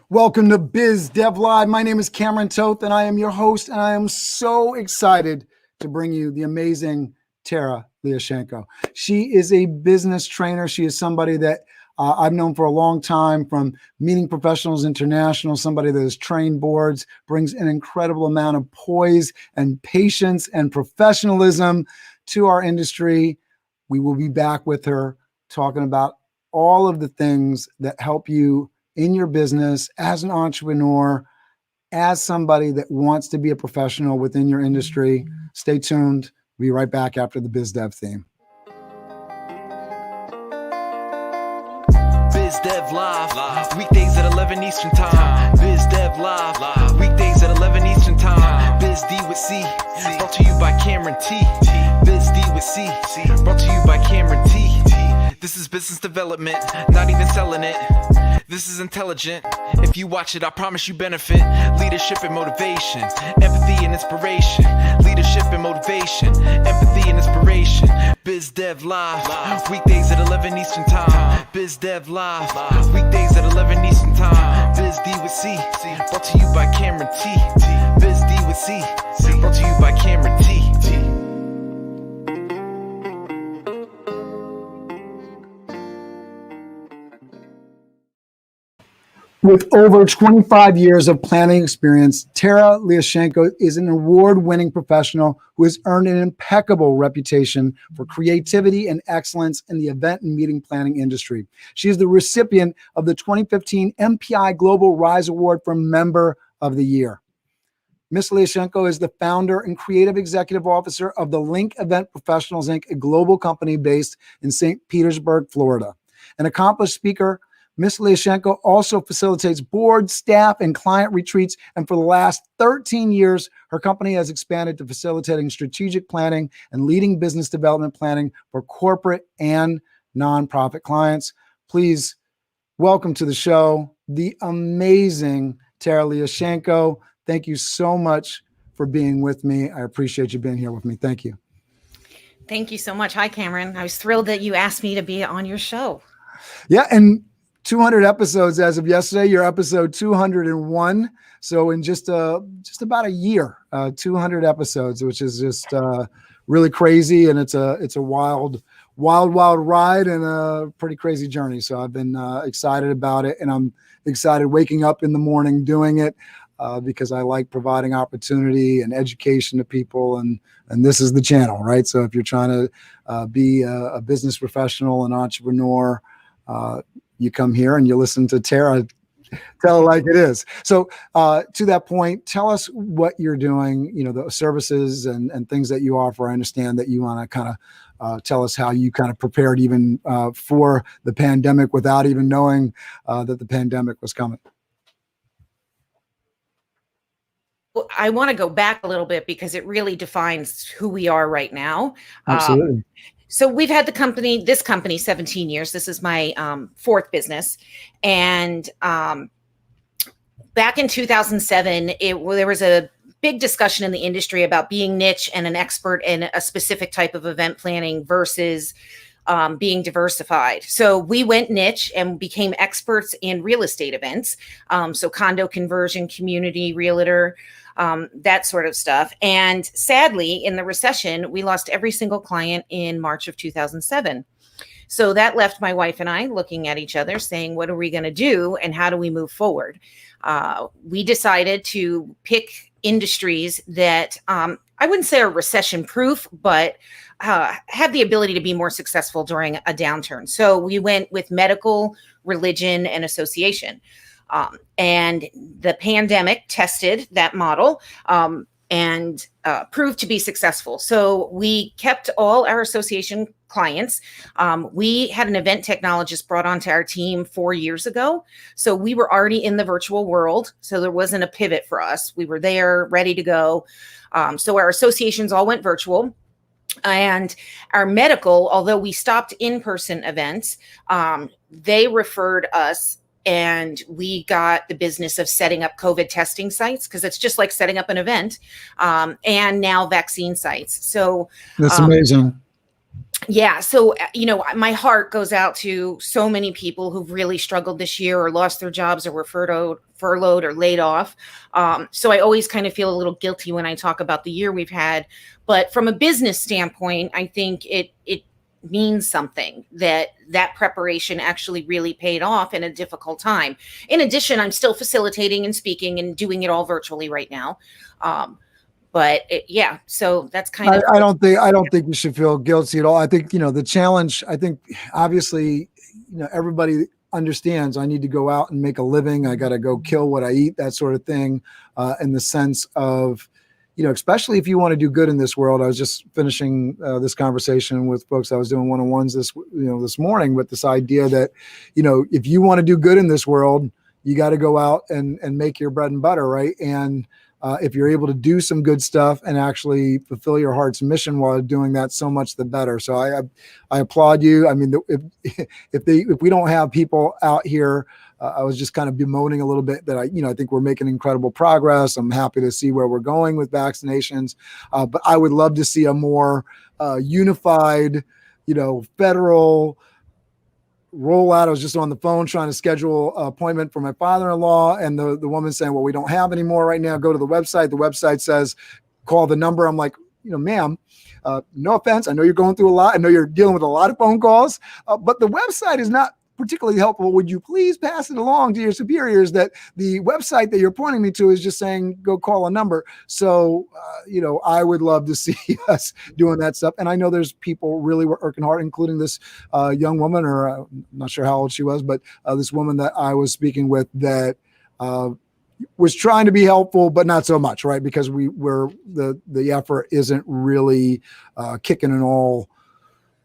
Welcome to Biz Dev Live. My name is Cameron Toth, and I am your host, and I am so excited to bring you the amazing Tara Liaschenko. She is a business trainer. She is somebody that I've known for a long time, from Meeting Professionals International, somebody that has trained boards, brings an incredible amount of poise and patience and professionalism to our industry. We will be back with her talking about all of the things that help you in your business, as an entrepreneur, as somebody that wants to be a professional within your industry. Stay tuned. We'll be right back after the Biz Dev theme. Biz Dev Live, weekdays at 11 Eastern Time. Biz Dev Live, weekdays at 11 Eastern Time. Biz D with C, brought to you by Cameron T. Biz D with C, brought to you by Cameron T. This is business development, not even selling it. This is intelligent. If you watch it, I promise you benefit. Leadership and motivation, empathy and inspiration. Leadership and motivation, empathy and inspiration. Biz Dev Live, weekdays at 11 Eastern Time. Biz Dev Live, weekdays at 11 Eastern Time. Biz D with C, brought to you by Cameron T. Biz D with C, brought to you by Cameron T. With over 25 years of planning experience, Tara Liaschenko is an award-winning professional who has earned an impeccable reputation for creativity and excellence in the event and meeting planning industry. She is the recipient of the 2015 MPI Global RISE Award for Member of the Year. Ms. Liaschenko is the founder and creative executive officer of the Link Event Professionals, Inc., a global company based in St. Petersburg, Florida. An accomplished speaker, Ms. Liaschenko also facilitates board, staff, and client retreats, and for the last 13 years, her company has expanded to facilitating strategic planning and leading business development planning for corporate and nonprofit clients. Please welcome to the show the amazing Tara Liaschenko. Thank you so much for being with me. I appreciate you being here with me. Thank you. Thank you so much. Hi, Cameron. I was thrilled that you asked me to be on your show. Yeah, and 200 episodes as of yesterday. You're episode 201. So in just about a year, 200 episodes, which is just really crazy, and it's a wild ride and a pretty crazy journey. So I've been excited about it, and I'm excited waking up in the morning doing it because I like providing opportunity and education to people, and this is the channel, right? So if you're trying to be a business professional, an entrepreneur, you come here and you listen to Tara tell it like it is. So to that point, tell us what you're doing, the services and things that you offer. I understand that you want to kind of tell us how you kind of prepared even for the pandemic without even knowing that the pandemic was coming. Well, I want to go back a little bit because it really defines who we are right now. Absolutely. So we've had this company 17 years. This is my fourth business. And back in 2007, there was a big discussion in the industry about being niche and an expert in a specific type of event planning versus being diversified. So we went niche and became experts in real estate events. So condo conversion, community, realtor, that sort of stuff. And sadly, in the recession, we lost every single client in March of 2007. So that left my wife and I looking at each other saying, what are we going to do? And how do we move forward? We decided to pick industries that I wouldn't say are recession proof, but have the ability to be more successful during a downturn. So we went with medical, religion, and association. And the pandemic tested that model and proved to be successful. So we kept all our association clients. We had an event technologist brought onto our team 4 years ago. So we were already in the virtual world. So there wasn't a pivot for us. We were there, ready to go. So our associations all went virtual. And our medical, although we stopped in-person events, they referred us and we got the business of setting up COVID testing sites because it's just like setting up an event, and now vaccine sites. So that's amazing. Yeah. So, my heart goes out to so many people who've really struggled this year or lost their jobs or were furloughed or laid off. So I always kind of feel a little guilty when I talk about the year we've had. But from a business standpoint, I think it means something that preparation actually really paid off in a difficult time. In addition, I'm still facilitating and speaking and doing it all virtually right now. Yeah, so that's kind of. I don't think you should feel guilty at all. I think, the challenge, I think obviously, everybody understands I need to go out and make a living. I got to go kill what I eat, that sort of thing, in the sense of, especially if you want to do good in this world. I was just finishing this conversation with folks I was doing one-on-ones this morning with this idea that, if you want to do good in this world, you got to go out and make your bread and butter, right? And if you're able to do some good stuff and actually fulfill your heart's mission while doing that, so much the better. So I applaud you. I mean, if we don't have people out here, I was just kind of bemoaning a little bit that I think we're making incredible progress. I'm happy to see where we're going with vaccinations, but I would love to see a more unified, federal rollout. I was just on the phone trying to schedule an appointment for my father-in-law, and the woman saying, well, we don't have any more right now. Go to the website. The website says, call the number. I'm like, ma'am, no offense. I know you're going through a lot. I know you're dealing with a lot of phone calls, but the website is not particularly helpful. Would you please pass it along to your superiors that the website that you're pointing me to is just saying, go call a number. So, I would love to see us doing that stuff. And I know there's people really working hard, including this young woman, or I'm not sure how old she was, but this woman that I was speaking with that was trying to be helpful, but not so much, right? Because the effort isn't really kicking in all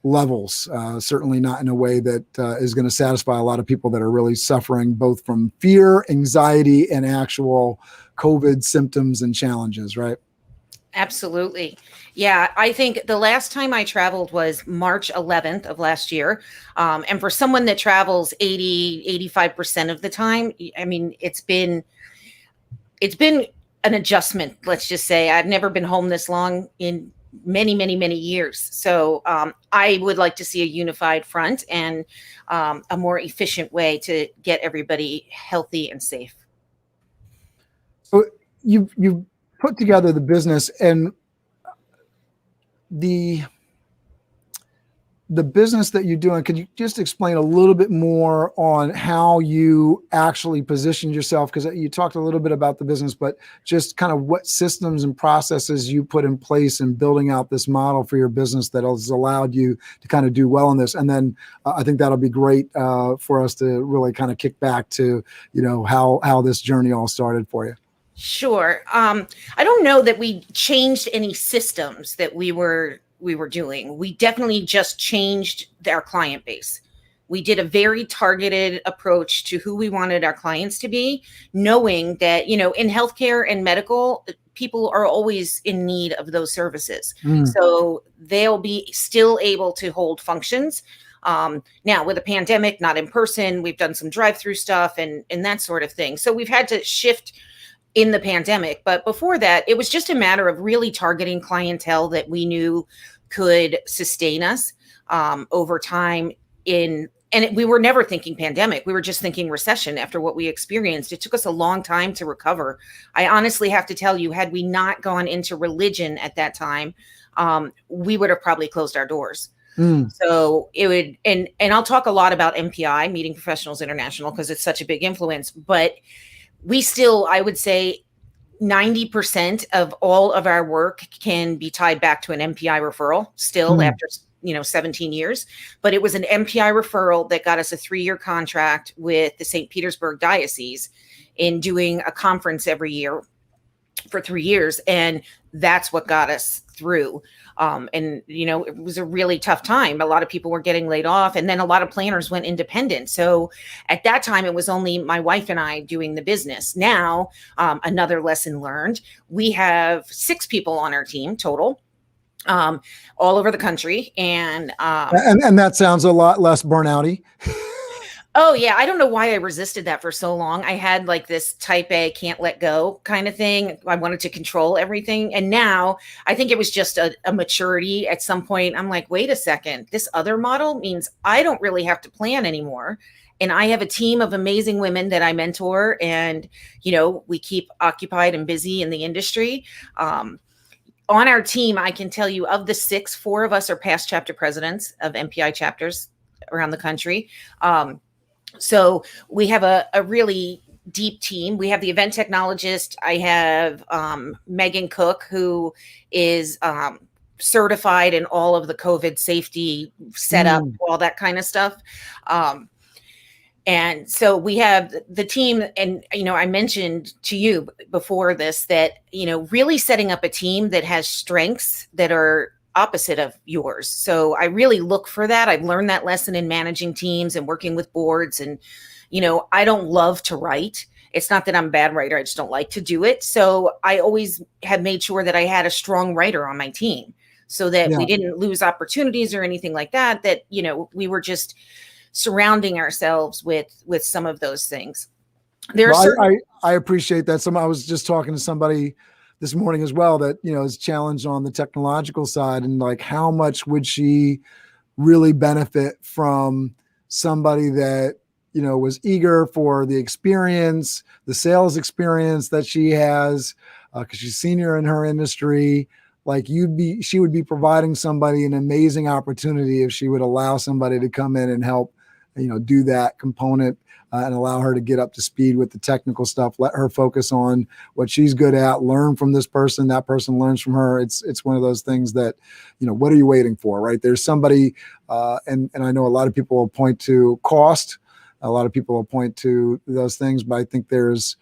levels, certainly not in a way that is going to satisfy a lot of people that are really suffering both from fear, anxiety, and actual COVID symptoms and challenges, right? Absolutely. Yeah, I think the last time I traveled was March 11th of last year. And for someone that travels 85% of the time, I mean, it's been an adjustment. Let's just say I've never been home this long in many, many, many years. So I would like to see a unified front and a more efficient way to get everybody healthy and safe. So you put together the business, and the business that you're doing. Could you just explain a little bit more on how you actually positioned yourself? Because you talked a little bit about the business, but just kind of what systems and processes you put in place in building out this model for your business that has allowed you to kind of do well in this. And then I think that'll be great for us to really kind of kick back to, how this journey all started for you. Sure. I don't know that we changed any systems that we were doing. We definitely just changed our client base. We did a very targeted approach to who we wanted our clients to be, knowing that, in healthcare and medical, people are always in need of those services. So they'll be still able to hold functions. Now with a pandemic, not in person, we've done some drive-through stuff and that sort of thing. So we've had to shift in the pandemic. But before that, it was just a matter of really targeting clientele that we knew could sustain us over time. We were never thinking pandemic. We were just thinking recession after what we experienced. It took us a long time to recover. I honestly have to tell you, had we not gone into religion at that time, we would have probably closed our doors. So it would, and I'll talk a lot about MPI, Meeting Professionals International, because it's such a big influence, but we still, I would say 90% of all of our work can be tied back to an MPI referral still after, 17 years. But it was an MPI referral that got us a 3-year contract with the St. Petersburg Diocese in doing a conference every year for 3 years. And that's what got us through. It was a really tough time. A lot of people were getting laid off, and then a lot of planners went independent. So at that time, it was only my wife and I doing the business. Now, another lesson learned, we have 6 people on our team total, all over the country. And that sounds a lot less burnouty. Oh yeah, I don't know why I resisted that for so long. I had like this type A can't let go kind of thing. I wanted to control everything. And now I think it was just a maturity at some point. I'm like, wait a second, this other model means I don't really have to plan anymore. And I have a team of amazing women that I mentor, and we keep occupied and busy in the industry. On our team, I can tell you of the 6, 4 of us are past chapter presidents of MPI chapters around the country. So we have a really deep team. We have the event technologist. I have Megan Cook, who is certified in all of the COVID safety setup, all that kind of stuff. And so we have the team, and, I mentioned to you before this that, really setting up a team that has strengths that are opposite of yours. So I really look for that. I've learned that lesson in managing teams and working with boards. And, I don't love to write. It's not that I'm a bad writer. I just don't like to do it. So I always have made sure that I had a strong writer on my team so that we didn't lose opportunities or anything like that, that, we were just surrounding ourselves with some of those things. I appreciate that. I was just talking to somebody this morning as well that, is challenged on the technological side, and like, how much would she really benefit from somebody that, was eager for the experience, the sales experience that she has, because she's senior in her industry. Like she would be providing somebody an amazing opportunity if she would allow somebody to come in and help, do that component and allow her to get up to speed with the technical stuff. Let her focus on what she's good at, learn from this person, that person learns from her. It's one of those things that, what are you waiting for, right? There's somebody, and I know a lot of people will point to cost. A lot of people will point to those things, but I think there's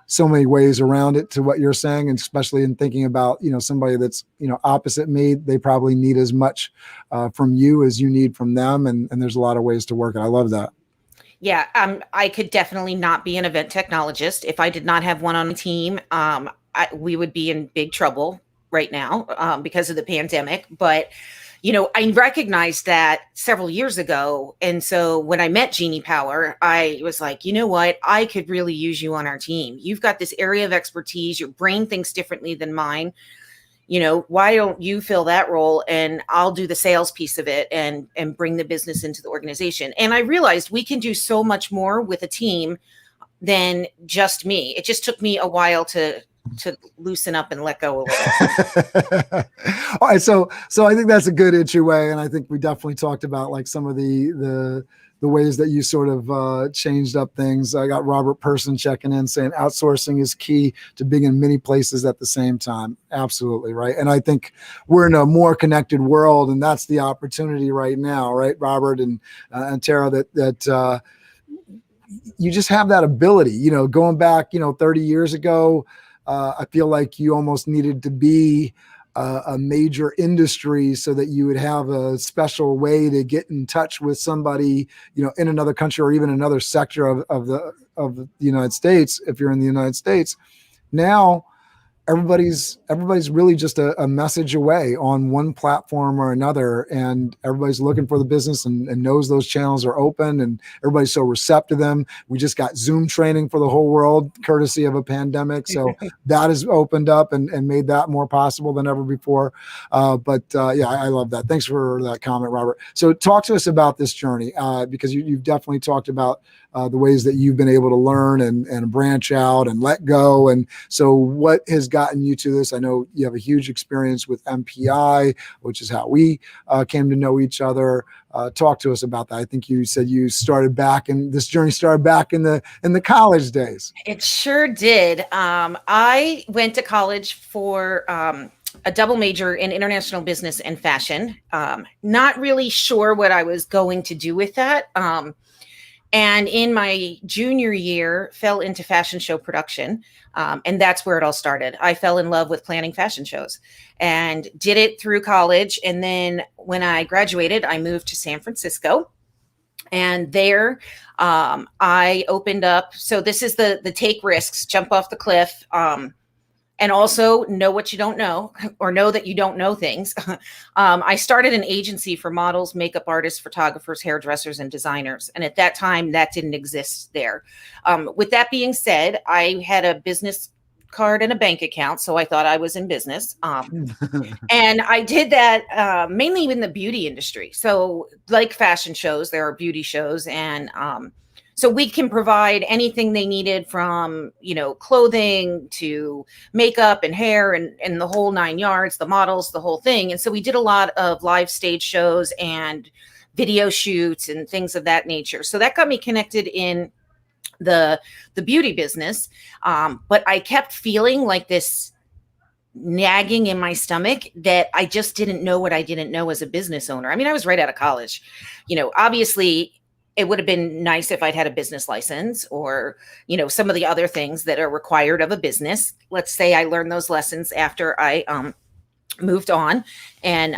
so many ways around it to what you're saying, and especially in thinking about, somebody that's, opposite me, they probably need as much from you as you need from them. And there's a lot of ways to work it. I love that. Yeah. I could definitely not be an event technologist. If I did not have one on the team, we would be in big trouble right now because of the pandemic. But I recognized that several years ago. And so when I met Jeannie Power, I was like, you know what? I could really use you on our team. You've got this area of expertise. Your brain thinks differently than mine. Why don't you fill that role, and I'll do the sales piece of it and bring the business into the organization. And I realized we can do so much more with a team than just me. It just took me a while to loosen up and let go a little. All right. So I think that's a good entryway. And I think we definitely talked about like some of the ways that you sort of changed up things. I got Robert Person checking in saying outsourcing is key to being in many places at the same time. Absolutely. Right. And I think we're in a more connected world, and that's the opportunity right now. Right, Robert and Tara, that you just have that ability, going back, 30 years ago, I feel like you almost needed to be a major industry so that you would have a special way to get in touch with somebody, in another country or even another sector of the United States. If you're in the United States now, everybody's really just a message away on one platform or another, and everybody's looking for the business and knows those channels are open, and everybody's so receptive to them. We just got Zoom training for the whole world courtesy of a pandemic, so that has opened up and made that more possible than ever before. But I love that. Thanks for that comment, Robert. So talk to us about this journey, because you've definitely talked about the ways that you've been able to learn and branch out and let go. And so what has gotten you to this? I know you have a huge experience with MPI, which is how we came to know each other. Talk to us about that. I think you said you started back, and this journey started back in the college days. It sure did. I went to college for a double major in international business and fashion. Not really sure what I was going to do with that. And in my junior year, fell into fashion show production. And that's where it all started. I fell in love with planning fashion shows and did it through college. And then when I graduated, I moved to San Francisco. And there I opened up. So this is the take risks, jump off the cliff. And and also know what you don't know, or know that you don't know things. I started an agency for models, makeup artists, photographers, hairdressers, and designers. And at that time, that didn't exist there. With that being said, I had a business card and a bank account, so I thought I was in business. And I did that mainly in the beauty industry. So like fashion shows, there are beauty shows, and so we can provide anything they needed, from, clothing to makeup and hair and the whole 9 yards, the models, the whole thing. And so we did a lot of live stage shows and video shoots and things of that nature. So that got me connected in the beauty business. But I kept feeling like this nagging in my stomach that I just didn't know what I didn't know as a business owner. I mean, I was right out of college. Obviously it would have been nice if I'd had a business license, or, some of the other things that are required of a business. Let's say I learned those lessons after I moved on and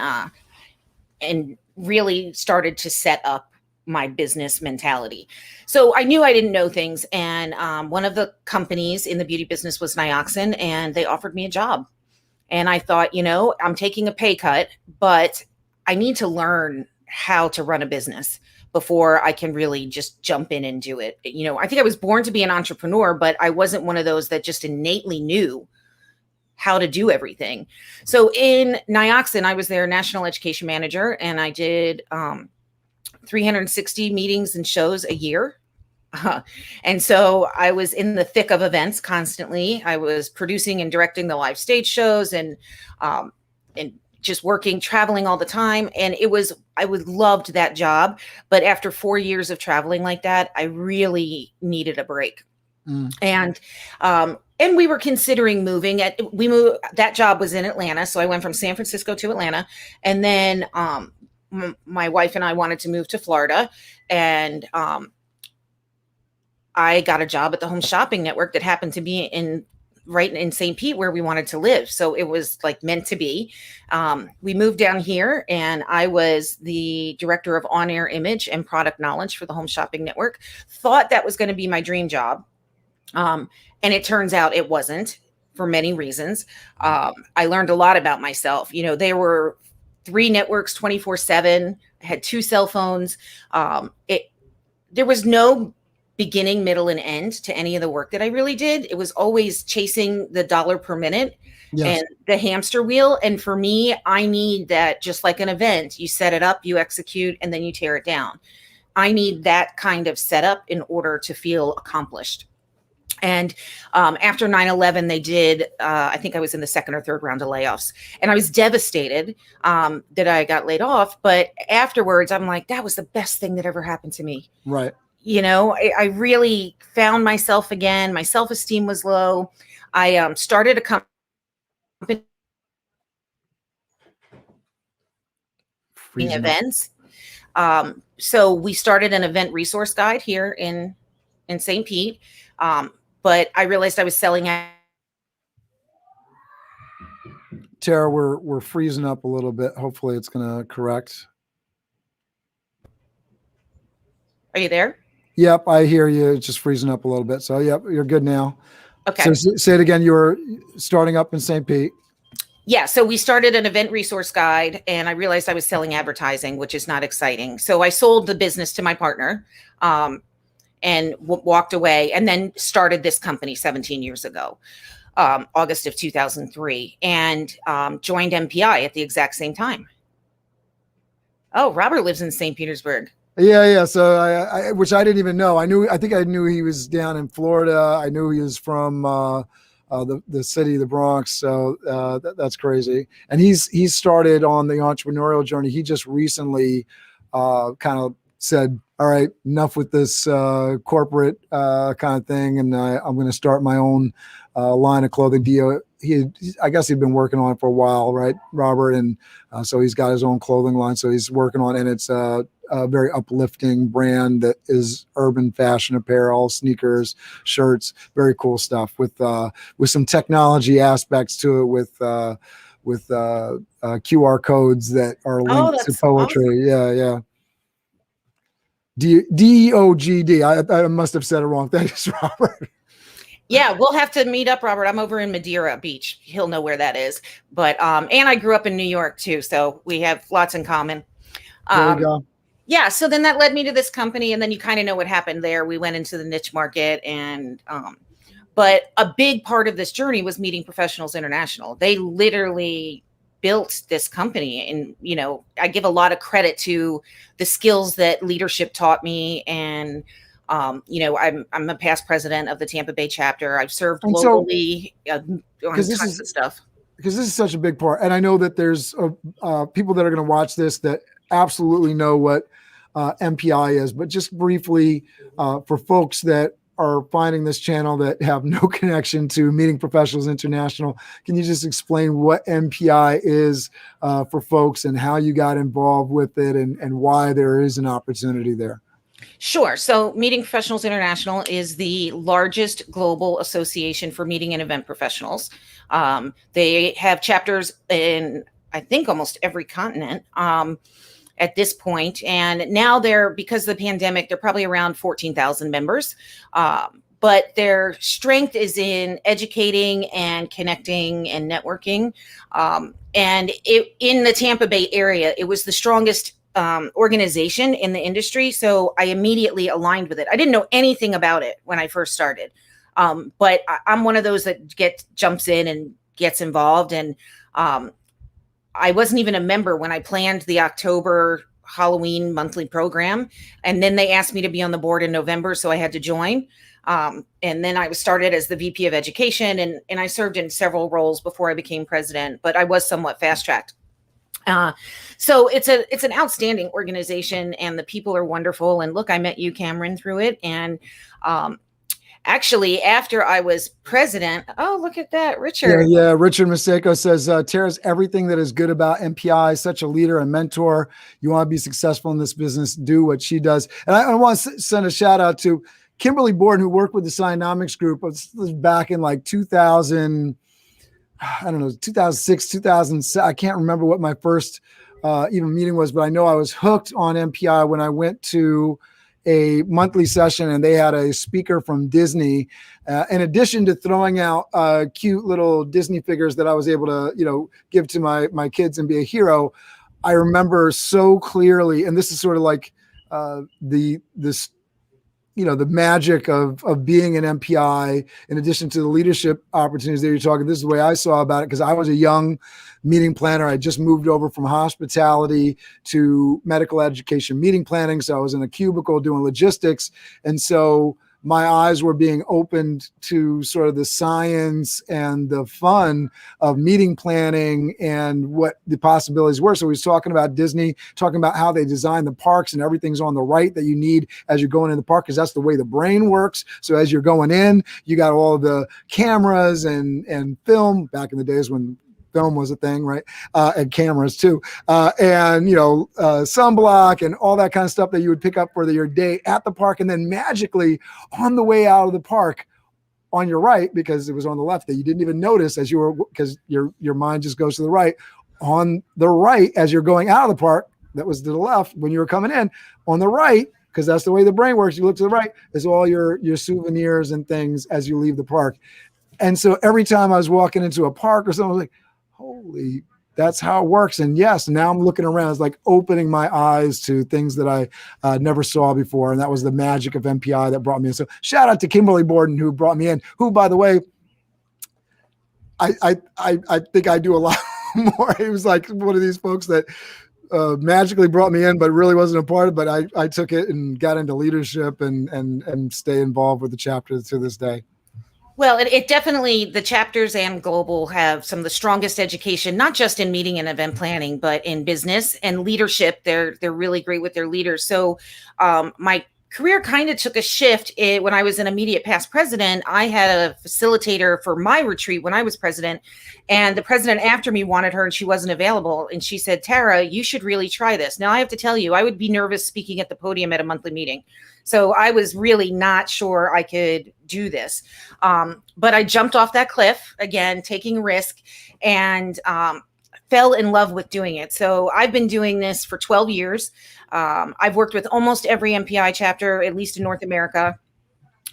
really started to set up my business mentality. So I knew I didn't know things. And one of the companies in the beauty business was Liaschenko, and they offered me a job. And I thought, I'm taking a pay cut, but I need to learn how to run a business before I can really just jump in and do it. I think I was born to be an entrepreneur, but I wasn't one of those that just innately knew how to do everything. So in Liaschenko, I was their national education manager, and I did 360 meetings and shows a year. And so I was in the thick of events constantly. I was producing and directing the live stage shows, and just working, traveling all the time. And I loved that job. But after 4 years of traveling like that, I really needed a break. And we were considering moving. That job was in Atlanta. So I went from San Francisco to Atlanta. And then my wife and I wanted to move to Florida. And I got a job at the Home Shopping Network that happened to be right in St. Pete, where we wanted to live. So it was like meant to be. We moved down here, and I was the director of on-air image and product knowledge for the Home Shopping Network. Thought that was going to be my dream job. And it turns out it wasn't, for many reasons. I learned a lot about myself. There were 3 networks 24/7. I had 2 cell phones. There was no beginning, middle, and end to any of the work that I really did. It was always chasing the dollar per minute. Yes. And the hamster wheel. And for me, I need that, just like an event. You set it up, you execute, and then you tear it down. I need that kind of setup in order to feel accomplished. And after 9/11, they did, I think I was in the 2nd or 3rd round of layoffs. And I was devastated that I got laid off. But afterwards, I'm like, that was the best thing that ever happened to me. Right. I really found myself again. My self-esteem was low. I started a company. Events. So we started an event resource guide here in St. Pete. But I realized I was selling. Tara, we're freezing up a little bit. Hopefully it's going to correct. Are you there? Yep, I hear you. It's just freezing up a little bit. So, yep, you're good now. Okay. So say it again. You were starting up in St. Pete. Yeah. So we started an event resource guide, and I realized I was selling advertising, which is not exciting. So I sold the business to my partner and walked away, and then started this company 17 years ago, August of 2003, and joined MPI at the exact same time. Oh, Robert lives in St. Petersburg. Yeah. So I which I didn't even know. I think I knew he was down in Florida. I knew he was from the city, the Bronx. So that's crazy. And he's started on the entrepreneurial journey. He just recently kind of said, all right, enough with this corporate kind of thing. And I'm going to start my own line of clothing. I guess he'd been working on it for a while, right, Robert? And so he's got his own clothing line. So he's working on it, and it's a very uplifting brand that is urban fashion apparel, sneakers, shirts, very cool stuff with some technology aspects to it, with QR codes that are linked to poetry. Awesome. Yeah. DEOGD. I must have said it wrong. Thanks, Robert. Yeah, we'll have to meet up, Robert. I'm over in Madeira Beach. He'll know where that is. But and I grew up in New York too, so we have lots in common. There you Um, go. yeah, so then that led me to this company, and then you kind of know what happened there. We went into the niche market, and but a big part of this journey was meeting professionals international. They literally built this company, and I give a lot of credit to the skills that leadership taught me. And I'm a past president of the Tampa Bay chapter. I've served And so, globally on because this tons is of stuff. because this is such a big part, and I know that there's people that are going to watch this that absolutely know what MPI is, but just briefly for folks that are finding this channel that have no connection to Meeting Professionals International, can you just explain what MPI is for folks and how you got involved with it and why there is an opportunity there? Sure. So Meeting Professionals International is the largest global association for meeting and event professionals. They have chapters in, I think, almost every continent at this point. And now because of the pandemic, they're probably around 14,000 members. But their strength is in educating and connecting and networking. And in the Tampa Bay area, it was the strongest organization in the industry. So I immediately aligned with it. I didn't know anything about it when I first started. But I'm one of those that jumps in and gets involved. And I wasn't even a member when I planned the October Halloween monthly program. And then they asked me to be on the board in November. So I had to join. And then I was started as the VP of Education, and I served in several roles before I became president, but I was somewhat fast-tracked. So it's an outstanding organization, and the people are wonderful. And look, I met you, Cameron, through it. And actually, after I was president, oh, look at that, Richard. Yeah. Richard Maseko says, Tara's everything that is good about MPI, such a leader and mentor. You want to be successful in this business, do what she does. And I want to send a shout out to Kimberly Borden, who worked with the Scinomics Group. This was back in like 2000. I don't know, 2006, 2007. I can't remember what my first even meeting was, but I know I was hooked on MPI when I went to a monthly session and they had a speaker from Disney. In addition to throwing out cute little Disney figures that I was able to, give to my kids and be a hero, I remember so clearly, and this is sort of like the magic of being an MPI, in addition to the leadership opportunities that you're talking. This is the way I saw about it, because I was a young meeting planner. I just moved over from hospitality to medical education meeting planning. So I was in a cubicle doing logistics. And so my eyes were being opened to sort of the science and the fun of meeting planning and what the possibilities were. So he was talking about Disney, talking about how they design the parks and everything's on the right that you need as you're going in the park, because that's the way the brain works. So as you're going in, you got all the cameras and film, back in the days when film was a thing, right? And cameras too. And sunblock and all that kind of stuff that you would pick up for your day at the park. And then magically on the way out of the park on your right, because it was on the left that you didn't even notice because your mind just goes to the right. On the right, as you're going out of the park, that was to the left when you were coming in. On the right, because that's the way the brain works, you look to the right, is all your souvenirs and things as you leave the park. And so every time I was walking into a park or something, I was like, holy, that's how it works. And yes, now I'm looking around, it's like opening my eyes to things that I never saw before. And that was the magic of MPI that brought me in. So shout out to Kimberly Borden, who brought me in, who, by the way, I think I do a lot more. He was like one of these folks that magically brought me in, but really wasn't a part of it. But I took it and got into leadership and stay involved with the chapter to this day. Well, it definitely, the chapters and global have some of the strongest education, not just in meeting and event planning, but in business and leadership. They're really great with their leaders. So my career kind of took a shift when I was an immediate past president. I had a facilitator for my retreat when I was president, and the president after me wanted her and she wasn't available. And she said, Tara, you should really try this. Now I have to tell you, I would be nervous speaking at the podium at a monthly meeting. So I was really not sure I could do this. But I jumped off that cliff, again, taking a risk, and fell in love with doing it. So I've been doing this for 12 years. I've worked with almost every MPI chapter, at least in North America.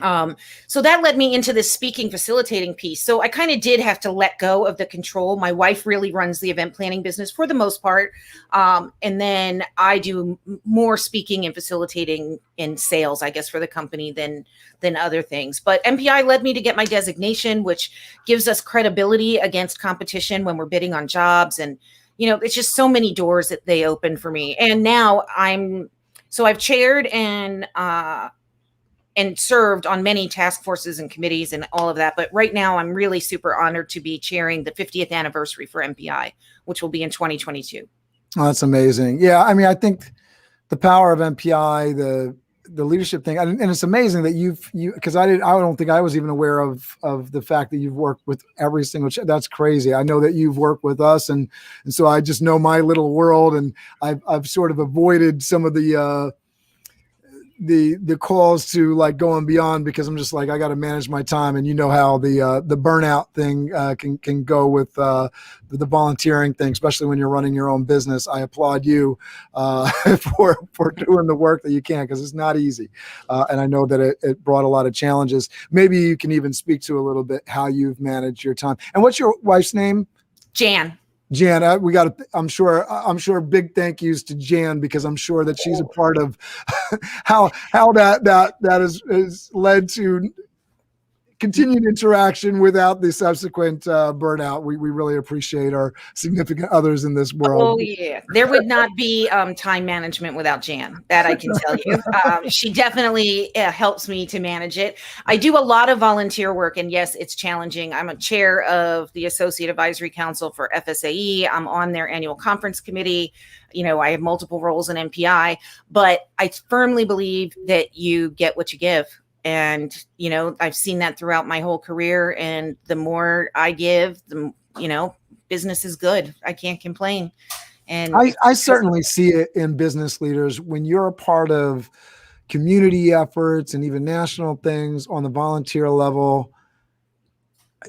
So that led me into this speaking facilitating piece. So I kind of did have to let go of the control. My wife really runs the event planning business for the most part. And then I do more speaking and facilitating in sales, I guess, for the company than other things. But MPI led me to get my designation, which gives us credibility against competition when we're bidding on jobs. And, it's just so many doors that they open for me. And now I've chaired and served on many task forces and committees and all of that. But right now I'm really super honored to be chairing the 50th anniversary for MPI, which will be in 2022. Oh, that's amazing. Yeah. I mean, I think the power of MPI, the leadership thing, and it's amazing that because I don't think I was even aware of the fact that you've worked with every single, that's crazy. I know that you've worked with us. And so I just know my little world, and I've sort of avoided some of the calls to like going beyond, because I'm just like, I got to manage my time. And how the burnout thing can go with the volunteering thing, especially when you're running your own business. I applaud you for doing the work that you can, because it's not easy. And I know that it brought a lot of challenges. Maybe you can even speak to a little bit how you've managed your time. And what's your wife's name? Jan, I'm sure big thank yous to Jan, because I'm sure that she's a part of how that has led to continued interaction without the subsequent burnout. We really appreciate our significant others in this world. Oh yeah, there would not be time management without Jan. That I can tell you. She definitely helps me to manage it. I do a lot of volunteer work, and yes, it's challenging. I'm a chair of the Associate Advisory Council for FSAE. I'm on their annual conference committee. I have multiple roles in MPI, but I firmly believe that you get what you give. And, I've seen that throughout my whole career. And the more I give, the, business is good. I can't complain. And I certainly see it in business leaders when you're a part of community efforts and even national things on the volunteer level.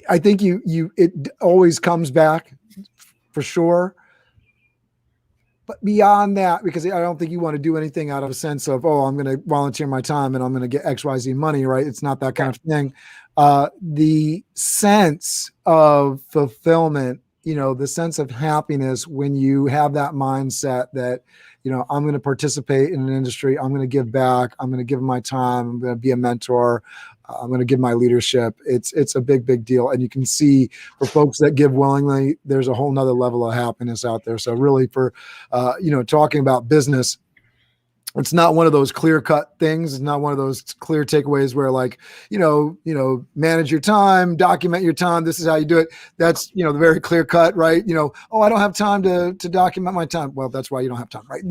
I think it always comes back for sure. But beyond that, because I don't think you want to do anything out of a sense of, I'm going to volunteer my time and I'm going to get XYZ money, right? It's not that kind of thing. The sense of fulfillment, the sense of happiness when you have that mindset that, I'm going to participate in an industry, I'm going to give back, I'm going to give my time, I'm going to be a mentor, I'm going to give my leadership. It's a big, big deal. And you can see for folks that give willingly, there's a whole nother level of happiness out there. So really for, talking about business, it's not one of those clear cut things. It's not one of those clear takeaways where like, manage your time, document your time. This is how you do it. That's, the very clear cut, right? I don't have time to document my time. Well, that's why you don't have time, right?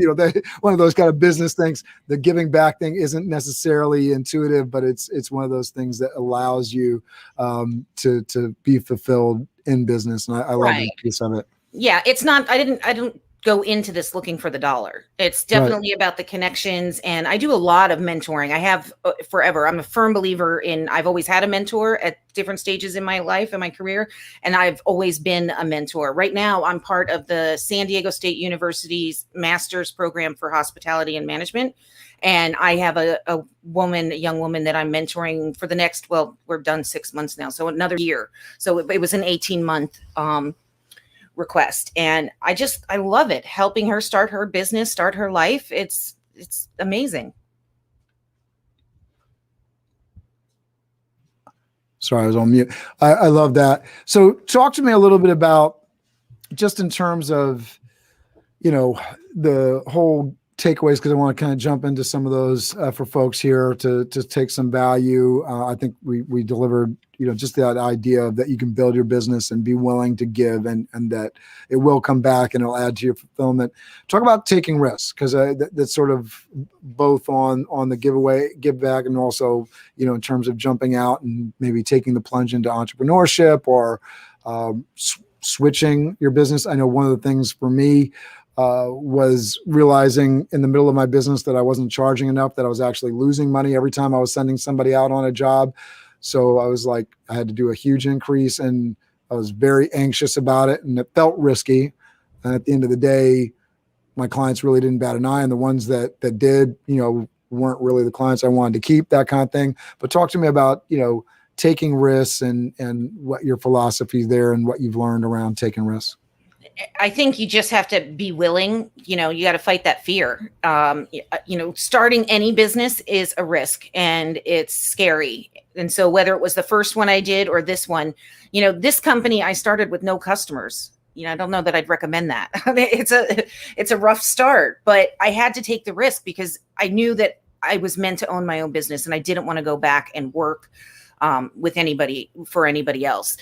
One of those kind of business things. The giving back thing isn't necessarily intuitive, but it's one of those things that allows you to be fulfilled in business. And I love that piece of it. Yeah, it's not, I don't go into this looking for the dollar. It's definitely about the connections. And I do a lot of mentoring. I have forever. I'm a firm believer in, I've always had a mentor at different stages in my life and my career. And I've always been a mentor. Right now, I'm part of the San Diego State University's master's program for hospitality and management. And I have a young woman that I'm mentoring for the next, we're done 6 months now. So another year. So it was an 18-month request. And I love it. Helping her start her business, start her life. It's amazing. Sorry, I was on mute. I love that. So talk to me a little bit about just in terms of, the whole takeaways, because I want to kind of jump into some of those for folks here to take some value. I think we delivered, just that idea that you can build your business and be willing to give, and that it will come back and it'll add to your fulfillment. Talk about taking risks, because that's sort of both on the give back, and also, in terms of jumping out and maybe taking the plunge into entrepreneurship or switching your business. I know one of the things for me was realizing in the middle of my business that I wasn't charging enough, that I was actually losing money every time I was sending somebody out on a job. So I was like, I had to do a huge increase, and I was very anxious about it, and it felt risky. And at the end of the day, my clients really didn't bat an eye, and the ones that did, weren't really the clients I wanted to keep, that kind of thing. But talk to me about, taking risks and what your philosophy there and what you've learned around taking risks. I think you just have to be willing, you got to fight that fear. Starting any business is a risk and it's scary. And so whether it was the first one I did or this one, this company, I started with no customers. I don't know that I'd recommend that. It's a rough start, but I had to take the risk because I knew that I was meant to own my own business and I didn't want to go back and work with anybody for anybody else.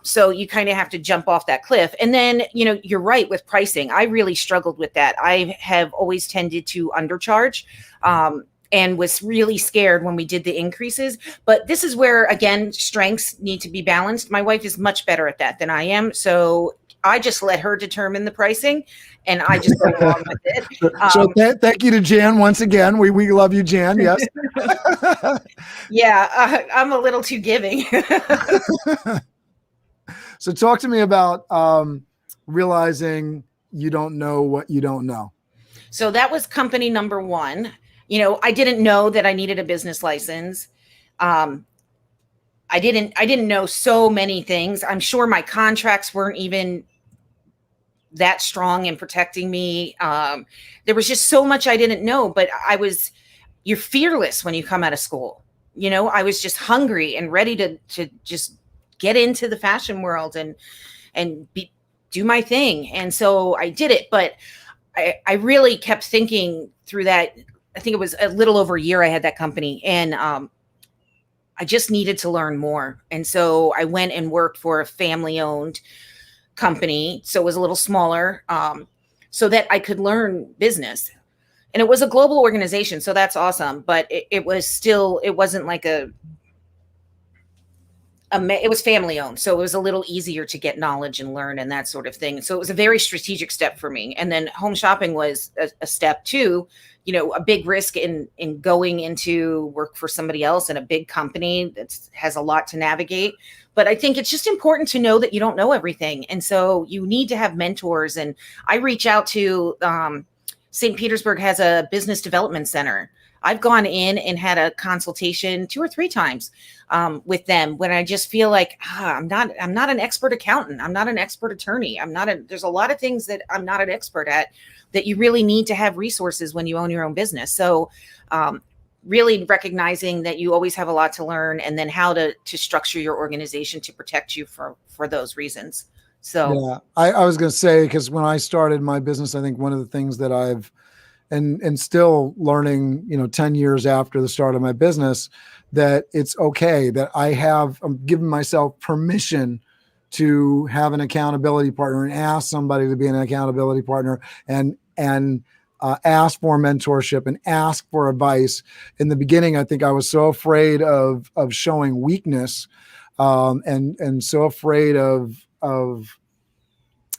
So you kind of have to jump off that cliff. And then, you're right with pricing. I really struggled with that. I have always tended to undercharge and was really scared when we did the increases. But this is where, again, strengths need to be balanced. My wife is much better at that than I am. So I just let her determine the pricing and I just go along with it. So thank you to Jan once again. We love you, Jan. Yes. Yeah, I'm a little too giving. So talk to me about realizing you don't know what you don't know. So that was company number one. I didn't know that I needed a business license. I didn't know so many things. I'm sure my contracts weren't even that strong in protecting me. There was just so much I didn't know, but you're fearless when you come out of school. I was just hungry and ready to just get into the fashion world and do my thing. And so I did it, but I really kept thinking through that. I think it was a little over a year I had that company, and I just needed to learn more. And so I went and worked for a family-owned company. So it was a little smaller, so that I could learn business. And it was a global organization, so that's awesome. But it wasn't like it was family owned. So it was a little easier to get knowledge and learn and that sort of thing. So it was a very strategic step for me. And then home shopping was a step too, a big risk in going into work for somebody else in a big company that has a lot to navigate. But I think it's just important to know that you don't know everything. And so you need to have mentors. And I reach out to St. Petersburg has a business development center. I've gone in and had a consultation 2 or 3 times with them when I just feel like I'm not an expert accountant. I'm not an expert attorney. There's a lot of things that I'm not an expert at that you really need to have resources when you own your own business. So really recognizing that you always have a lot to learn, and then how to structure your organization to protect you for those reasons. So yeah, I was going to say, because when I started my business, I think one of the things that I've and still learning, 10 years after the start of my business, that it's okay that I'm giving myself permission to have an accountability partner and ask somebody to be an accountability partner and ask for mentorship and ask for advice. In the beginning, I think I was so afraid of showing weakness, and so afraid of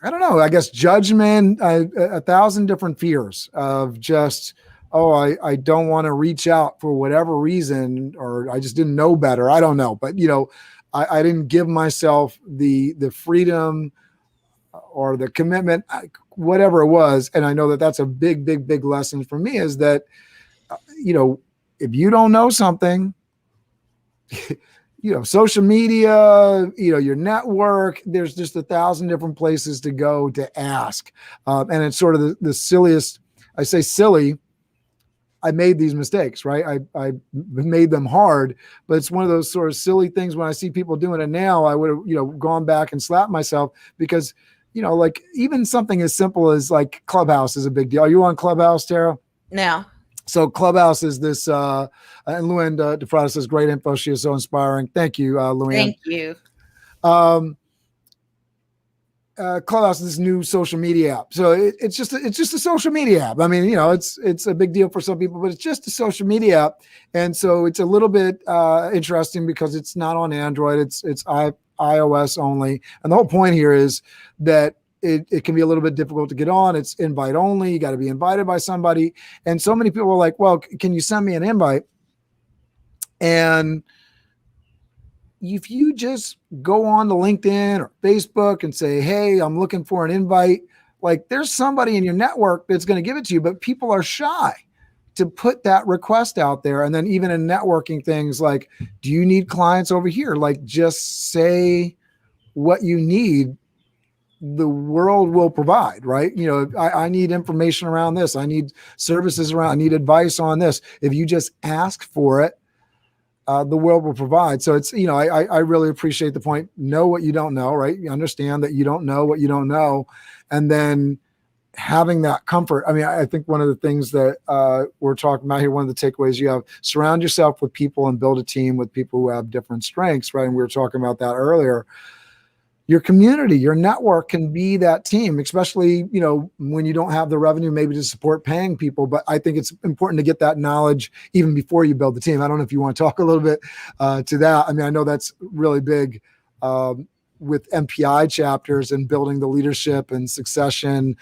I don't know, I guess judgment, 1,000 different fears of just, I don't want to reach out for whatever reason, or I just didn't know better. I don't know. But, I didn't give myself the freedom or the commitment, whatever it was. And I know that that's a big, big, big lesson for me, is that, if you don't know something, social media, your network, there's just 1,000 different places to go to ask. And it's sort of the silliest, I say silly, I made these mistakes, right? I made them hard, but it's one of those sort of silly things. When I see people doing it now, I would have, gone back and slapped myself, because, like even something as simple as like Clubhouse is a big deal. Are you on Clubhouse, Tara? No. So Clubhouse is this, and Luann DeFrada says, great info. She is so inspiring. Thank you, Luann. Thank you. Clubhouse is this new social media app. So it's just a social media app. I mean, it's a big deal for some people, but it's just a social media app. And so it's a little bit interesting because it's not on Android. It's iOS only. And the whole point here is that it can be a little bit difficult to get on. It's invite only. You got to be invited by somebody. And so many people are like, well, can you send me an invite? And if you just go on to LinkedIn or Facebook and say, hey, I'm looking for an invite, like there's somebody in your network that's going to give it to you, but people are shy to put that request out there. And then even in networking things like, do you need clients over here? Like, just say what you need. The world will provide, right? You know, I need information around this. I need services around, I need advice on this. If you just ask for it, the world will provide. So it's, you know, I really appreciate the point. Know what you don't know, right? You understand that you don't know what you don't know. And then having that comfort. I mean, I think one of the things that we're talking about here, one of the takeaways you have, surround yourself with people and build a team with people who have different strengths, right? And we were talking about that earlier. Your community, your network can be that team, especially, you know, when you don't have the revenue maybe to support paying people. But I think it's important to get that knowledge even before you build the team. I don't know if you want to talk a little bit to that. I mean, I know that's really big with MPI chapters and building the leadership and succession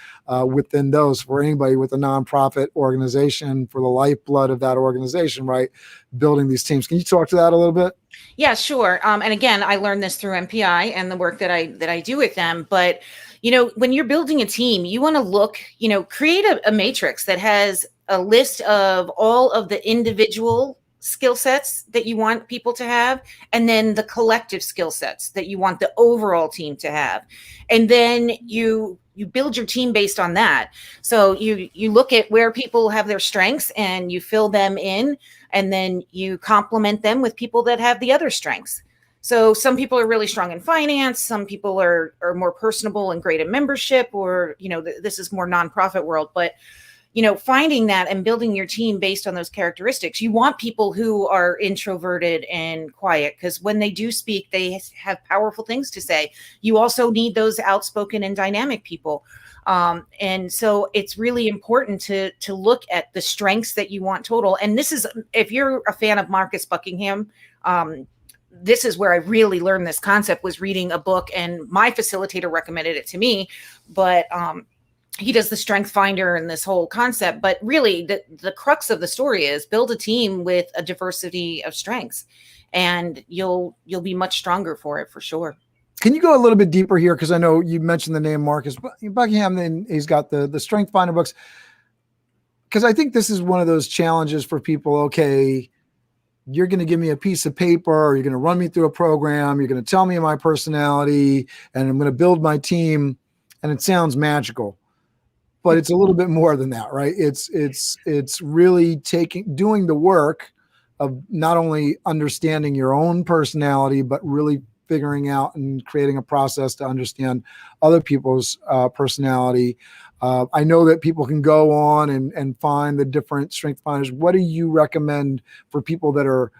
within those for anybody with a nonprofit organization, for the lifeblood of that organization, right? Building these teams. Can you talk to that a little bit? Yeah, sure. And again, I learned this through MPI and the work that I do with them. But, you know, when you're building a team, you want to look, you know, create a matrix that has a list of all of the individual skill sets that you want people to have, and then the collective skill sets that you want the overall team to have. And then you build your team based on that. So you look at where people have their strengths and you fill them in, and then you complement them with people that have the other strengths. So some people are really strong in finance, some people are more personable and great at membership, or, you know, this is more nonprofit world, but you know, finding that and building your team based on those characteristics. You want people who are introverted and quiet, because when they do speak, they have powerful things to say. You also need those outspoken and dynamic people. And so it's really important to look at the strengths that you want total. And this is, if you're a fan of Marcus Buckingham, this is where I really learned this concept, was reading a book, and my facilitator recommended it to me, but he does the strength finder and this whole concept. But really the crux of the story is build a team with a diversity of strengths, and you'll be much stronger for it, for sure. Can you go a little bit deeper here? Because I know you mentioned the name Marcus Buckingham, and he's got the strength finder books. Because I think this is one of those challenges for people. Okay, you're going to give me a piece of paper, or you're going to run me through a program. You're going to tell me my personality, and I'm going to build my team, and it sounds magical. But it's a little bit more than that, right? It's really doing the work of not only understanding your own personality, but really figuring out and creating a process to understand other people's personality. I know that people can go on and find the different strength finders. What do you recommend for people that are,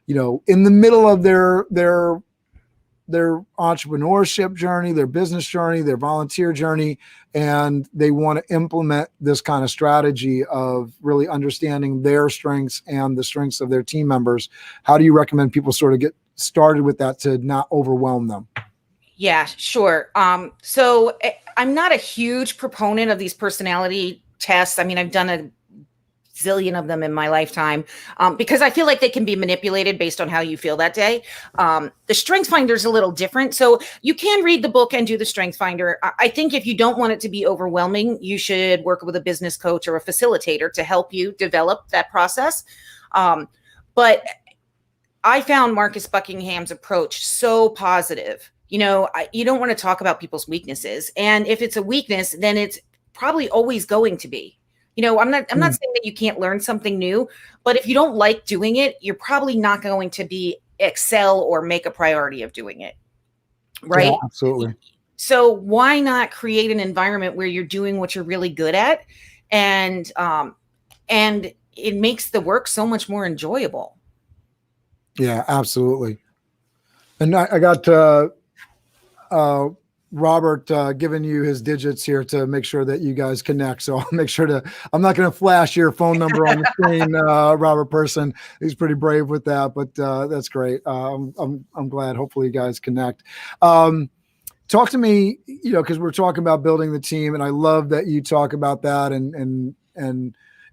you know, in the middle of their entrepreneurship journey, their business journey, their volunteer journey, and they want to implement this kind of strategy of really understanding their strengths and the strengths of their team members? How do you recommend people sort of get started with that to not overwhelm them? Yeah, sure. So I'm not a huge proponent of these personality tests. I mean, I've done a zillion of them in my lifetime, because I feel like they can be manipulated based on how you feel that day. The strength finder is a little different. So you can read the book and do the strength finder. I think if you don't want it to be overwhelming, you should work with a business coach or a facilitator to help you develop that process. But I found Marcus Buckingham's approach so positive. You know, you don't want to talk about people's weaknesses. And if it's a weakness, then it's probably always going to be. You know, I'm not saying that you can't learn something new, but if you don't like doing it, you're probably not going to excel or make a priority of doing it. Right? Yeah, absolutely. So why not create an environment where you're doing what you're really good at, and it makes the work so much more enjoyable. Yeah, absolutely. And I got Robert giving you his digits here to make sure that you guys connect. So I'll make sure I'm not going to flash your phone number on the screen, Robert Person. He's pretty brave with that, but that's great. I'm glad. Hopefully you guys connect. Talk to me, you know, because we're talking about building the team, and I love that you talk about that and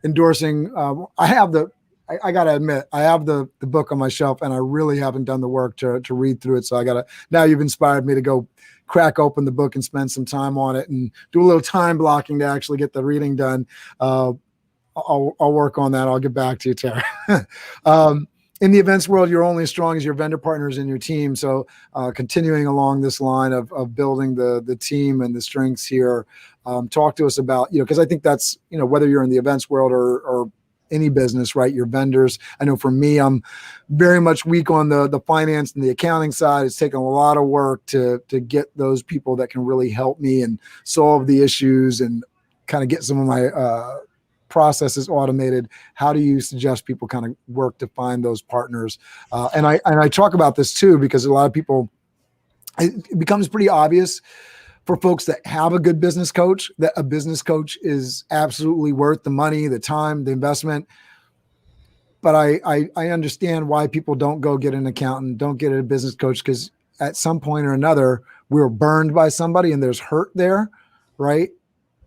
endorsing. I got to admit, I have the book on my shelf, and I really haven't done the work to read through it. So now you've inspired me to go crack open the book and spend some time on it and do a little time blocking to actually get the reading done. I'll work on that. I'll get back to you, Tara. In the events world, you're only as strong as your vendor partners in your team. So continuing along this line of building the team and the strengths here, talk to us about, because I think that's, whether you're in the events world or any business, right? Your vendors. I know for me, I'm very much weak on the finance and the accounting side. It's taken a lot of work to get those people that can really help me and solve the issues and kind of get some of my processes automated. How do you suggest people kind of work to find those partners? And I talk about this too, because a lot of people, it becomes pretty obvious for folks that have a good business coach, that a business coach is absolutely worth the money, the time, the investment. But I understand why people don't go get an accountant, don't get a business coach, because at some point or another, we were burned by somebody and there's hurt there, right?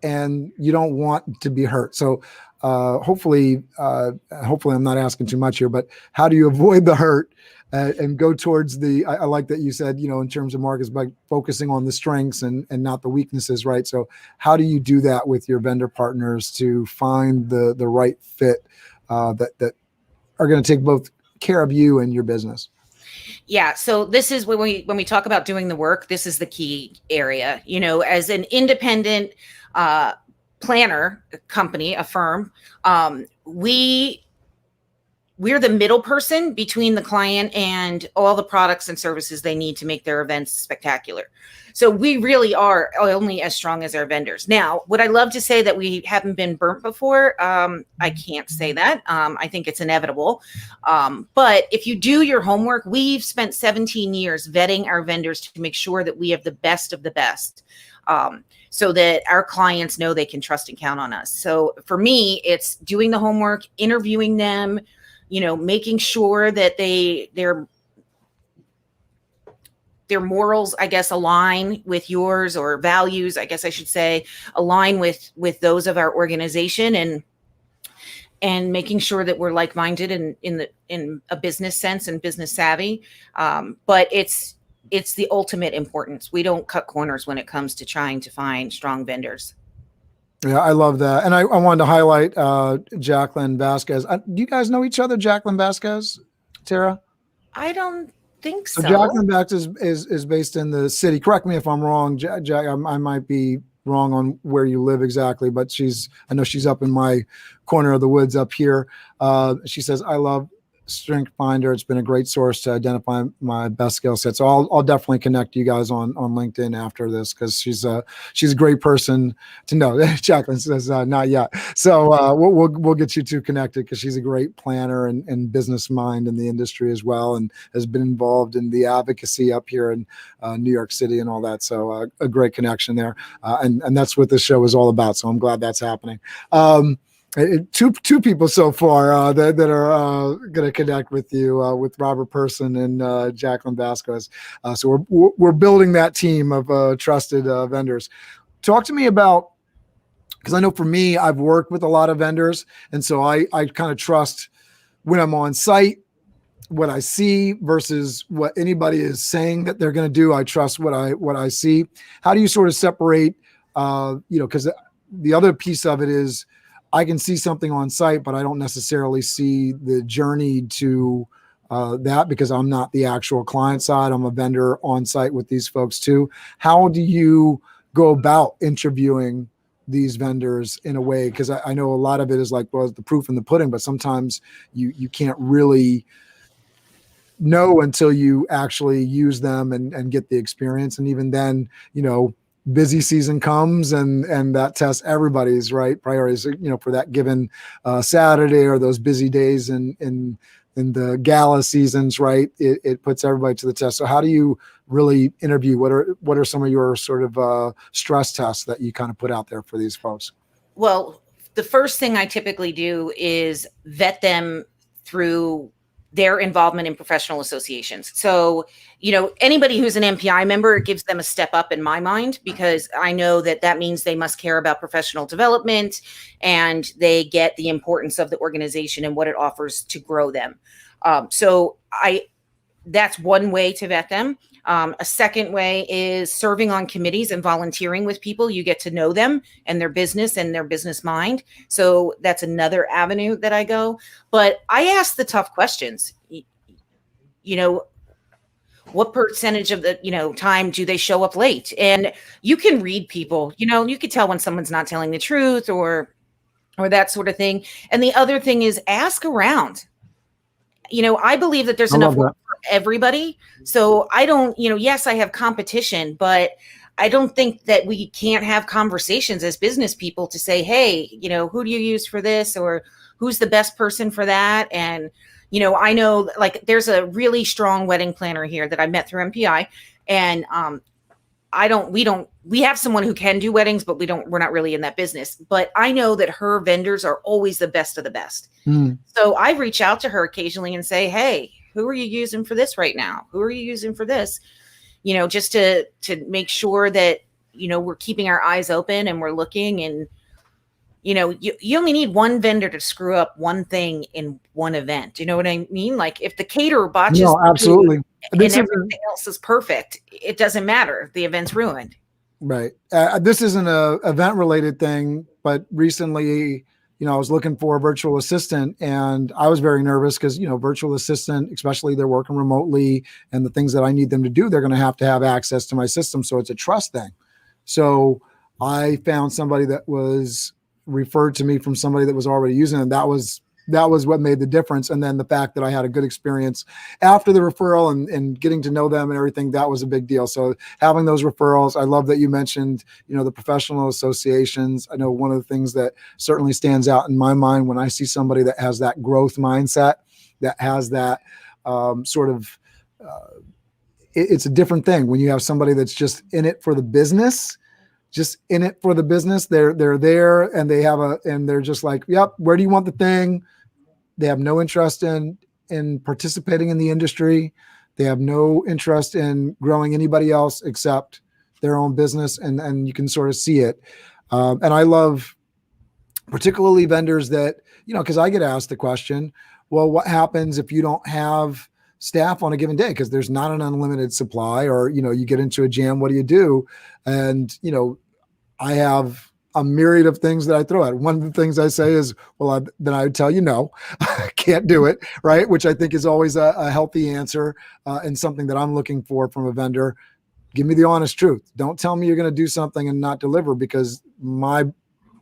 And you don't want to be hurt. So hopefully I'm not asking too much here, but how do you avoid the hurt and go towards I like that you said, in terms of markets, by focusing on the strengths and not the weaknesses, right? So how do you do that with your vendor partners to find the right fit that are going to take both care of you and your business? Yeah. So this is when we talk about doing the work, this is the key area. As an independent planner company, a firm, we're the middle person between the client and all the products and services they need to make their events spectacular. So we really are only as strong as our vendors. Now, would I love to say that we haven't been burnt before? I can't say that. I think it's inevitable. But if you do your homework, we've spent 17 years vetting our vendors to make sure that we have the best of the best. So that our clients know they can trust and count on us. So for me, it's doing the homework, interviewing them, making sure that their morals, I guess, align with yours, or values, I guess I should say, align with those of our organization, and making sure that we're like-minded in a business sense and business savvy. But it's the ultimate importance. We don't cut corners when it comes to trying to find strong vendors. Yeah, I love that. And I wanted to highlight Jacqueline Vasquez. Do you guys know each other, Jacqueline Vasquez, Tara? I don't think so. Jacqueline Vasquez is based in the city. Correct me if I'm wrong, I might be wrong on where you live exactly, but I know she's up in my corner of the woods up here. She says, I love Strength Finder. It's been a great source to identify my best skill set. So I'll definitely connect you guys on LinkedIn after this, because she's a great person to know. Jacqueline says not yet. So we'll get you two connected, because she's a great planner and business mind in the industry as well, and has been involved in the advocacy up here in New York City and all that. So a great connection there, and that's what this show is all about. So I'm glad that's happening. Two people so far that are going to connect with you, with Robert Person and Jacqueline Vasquez. So we're building that team of trusted vendors. Talk to me about, because I know for me, I've worked with a lot of vendors, and so I kind of trust when I'm on site what I see versus what anybody is saying that they're going to do. I trust what I see. How do you sort of separate? Because the other piece of it is, I can see something on site, but I don't necessarily see the journey to that, because I'm not the actual client side. I'm a vendor on site with these folks too. How do you go about interviewing these vendors in a way? Because I know a lot of it is like, well, the proof in the pudding, but sometimes you can't really know until you actually use them and get the experience. And even then, busy season comes and that tests everybody's priorities, for that given Saturday, or those busy days in the gala seasons, right? It puts everybody to the test. So how do you really interview? What are some of your sort of stress tests that you kind of put out there for these folks? Well, the first thing I typically do is vet them through their involvement in professional associations. So, anybody who's an MPI member, it gives them a step up in my mind, because I know that means they must care about professional development, and they get the importance of the organization and what it offers to grow them. So that's one way to vet them. A second way is serving on committees and volunteering with people. You get to know them and their business mind. So that's another avenue that I go. But I ask the tough questions. You know, what percentage of the, time do they show up late? And you can read people, you can tell when someone's not telling the truth or that sort of thing. And the other thing is ask around. I believe that there's enough work for everybody. So I don't, yes, I have competition, but I don't think that we can't have conversations as business people to say, hey, who do you use for this, or who's the best person for that? And, I know like there's a really strong wedding planner here that I met through MPI, and we have someone who can do weddings, but we're not really in that business. But I know that her vendors are always the best of the best. So I reach out to her occasionally and say, hey, who are you using for this right now? Who are you using for this? Just to make sure that, we're keeping our eyes open and we're looking, and, you only need one vendor to screw up one thing in one event. You know what I mean? Like if the caterer botches, No, absolutely. and everything else is perfect, it doesn't matter. The event's ruined. Right. This isn't a event related thing, but recently, I was looking for a virtual assistant, and I was very nervous because, virtual assistant, especially they're working remotely, and the things that I need them to do, they're going to have access to my system. So it's a trust thing. So I found somebody that was referred to me from somebody that was already using it. And that was what made the difference. And then the fact that I had a good experience after the referral and getting to know them and everything, that was a big deal. So having those referrals, I love that you mentioned, the professional associations. I know one of the things that certainly stands out in my mind when I see somebody that has that growth mindset, that has that it's a different thing when you have somebody that's just in it for the business. They're there and and they're just like, yep, where do you want the thing? They have no interest in participating in the industry. They have no interest in growing anybody else except their own business. And you can sort of see it. And I love particularly vendors that, because I get asked the question, well, what happens if you don't have staff on a given day? Because there's not an unlimited supply, or, you get into a jam, what do you do? And, I have a myriad of things that I throw at. One of the things I say is, well, then I would tell you, no, I can't do it. Right. Which I think is always a healthy answer and something that I'm looking for from a vendor. Give me the honest truth. Don't tell me you're going to do something and not deliver, because my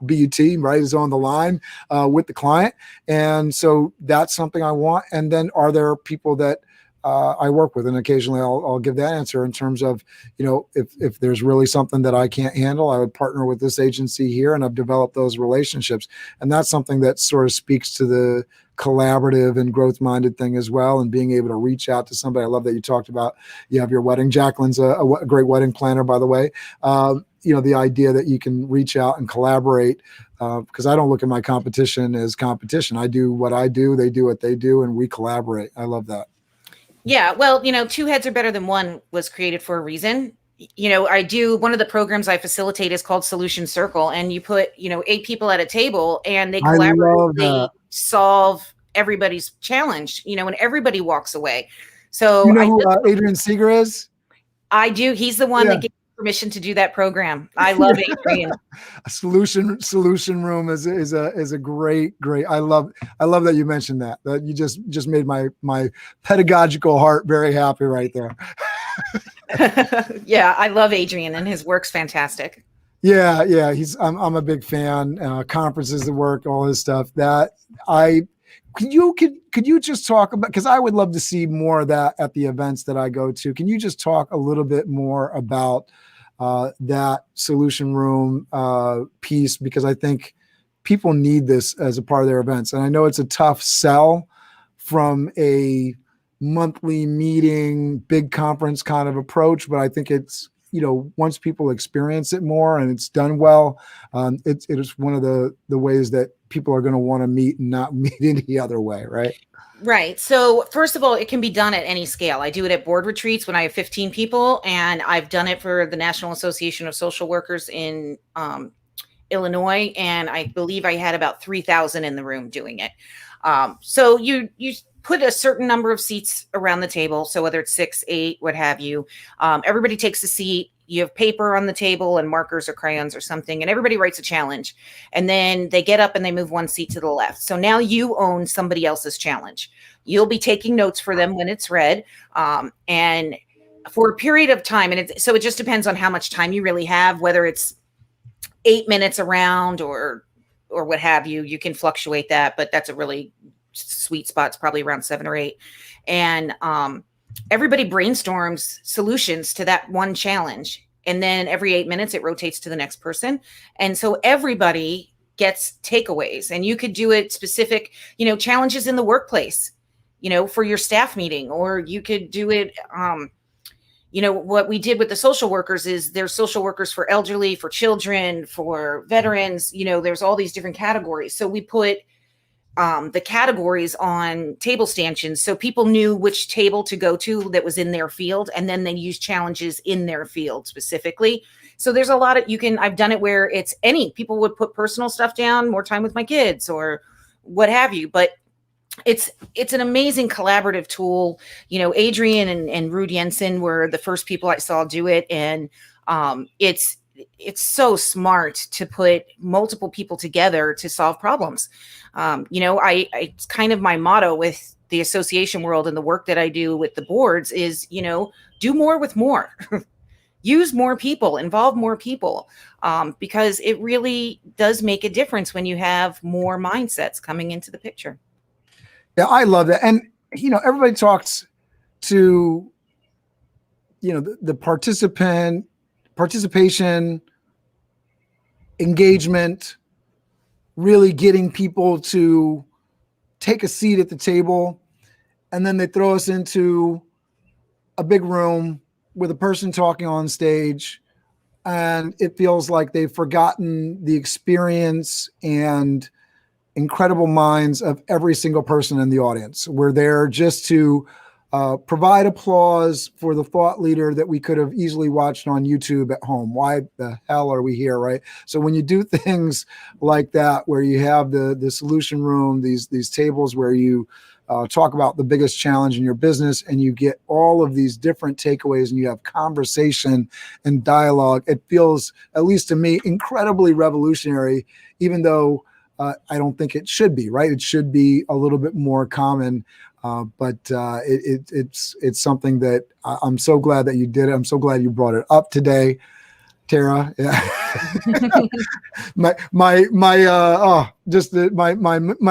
BUT, right, is on the line with the client. And so that's something I want. And then are there people that I work with? And occasionally I'll give that answer in terms of, if there's really something that I can't handle, I would partner with this agency here, and I've developed those relationships. And that's something that sort of speaks to the collaborative and growth minded thing as well. And being able to reach out to somebody. I love that you talked about, you have your wedding. Jacqueline's a great wedding planner, by the way. The idea that you can reach out and collaborate, because I don't look at my competition as competition. I do what I do, they do what they do, and we collaborate. I love that. Yeah, well, two heads are better than one was created for a reason. One of the programs I facilitate is called Solution Circle, and you put, 8 people at a table, and they collaboratively solve everybody's challenge, and everybody walks away. So who Adrian Seeger is? I do. He's the one that gave permission to do that program. I love Adrian. A solution room is a great. I love that you mentioned that. That you just made my pedagogical heart very happy right there. Yeah, I love Adrian, and his work's fantastic. Yeah. I'm a big fan. Conferences, the work, all his stuff. Could you just talk about, because I would love to see more of that at the events that I go to. Can you just talk a little bit more about that solution room piece? Because I think people need this as a part of their events. And I know it's a tough sell from a monthly meeting, big conference kind of approach, but I think it's, once people experience it more and it's done well, it is one of the ways that people are going to want to meet and not meet any other way, right? Right. So first of all, it can be done at any scale. I do it at board retreats when I have 15 people, and I've done it for the National Association of Social Workers in Illinois, and I believe I had about 3,000 in the room doing it. So put a certain number of seats around the table. So whether it's 6, 8, what have you, everybody takes a seat. You have paper on the table and markers or crayons or something, and everybody writes a challenge. And then they get up and they move one seat to the left. So now you own somebody else's challenge. You'll be taking notes for them when it's read. And for a period of time, and so it just depends on how much time you really have, whether it's 8 minutes around or what have you. You can fluctuate that, but that's a really sweet spot. It's probably around 7 or 8. And everybody brainstorms solutions to that one challenge. And then every 8 minutes, it rotates to the next person. And so everybody gets takeaways. And you could do it specific, challenges in the workplace, for your staff meeting, or you could do it, what we did with the social workers is there's social workers for elderly, for children, for veterans, there's all these different categories. So we put the categories on table stanchions so people knew which table to go to that was in their field, and then they use challenges in their field specifically. So there's a lot of, I've done it where it's people would put personal stuff down, more time with my kids or what have you, but it's an amazing collaborative tool. Adrian and Ruud Jensen were the first people I saw do it. And it's so smart to put multiple people together to solve problems. It's kind of my motto with the association world and the work that I do with the boards is, do more with more. Use more people, involve more people, because it really does make a difference when you have more mindsets coming into the picture. Yeah, I love that. And, everybody talks to, the participation, engagement, really getting people to take a seat at the table. And then they throw us into a big room with a person talking on stage. And it feels like they've forgotten the experience and incredible minds of every single person in the audience. We're there just to provide applause for the thought leader that we could have easily watched on YouTube at home. Why the hell are we here, right? So when you do things like that, where you have the solution room, these tables where you talk about the biggest challenge in your business, and you get all of these different takeaways, and you have conversation and dialogue, it feels, at least to me, incredibly revolutionary, even though I don't think it should be, right? It should be a little bit more common. But it's something that I'm so glad that you did it. I'm so glad you brought it up today, Tara. Yeah. my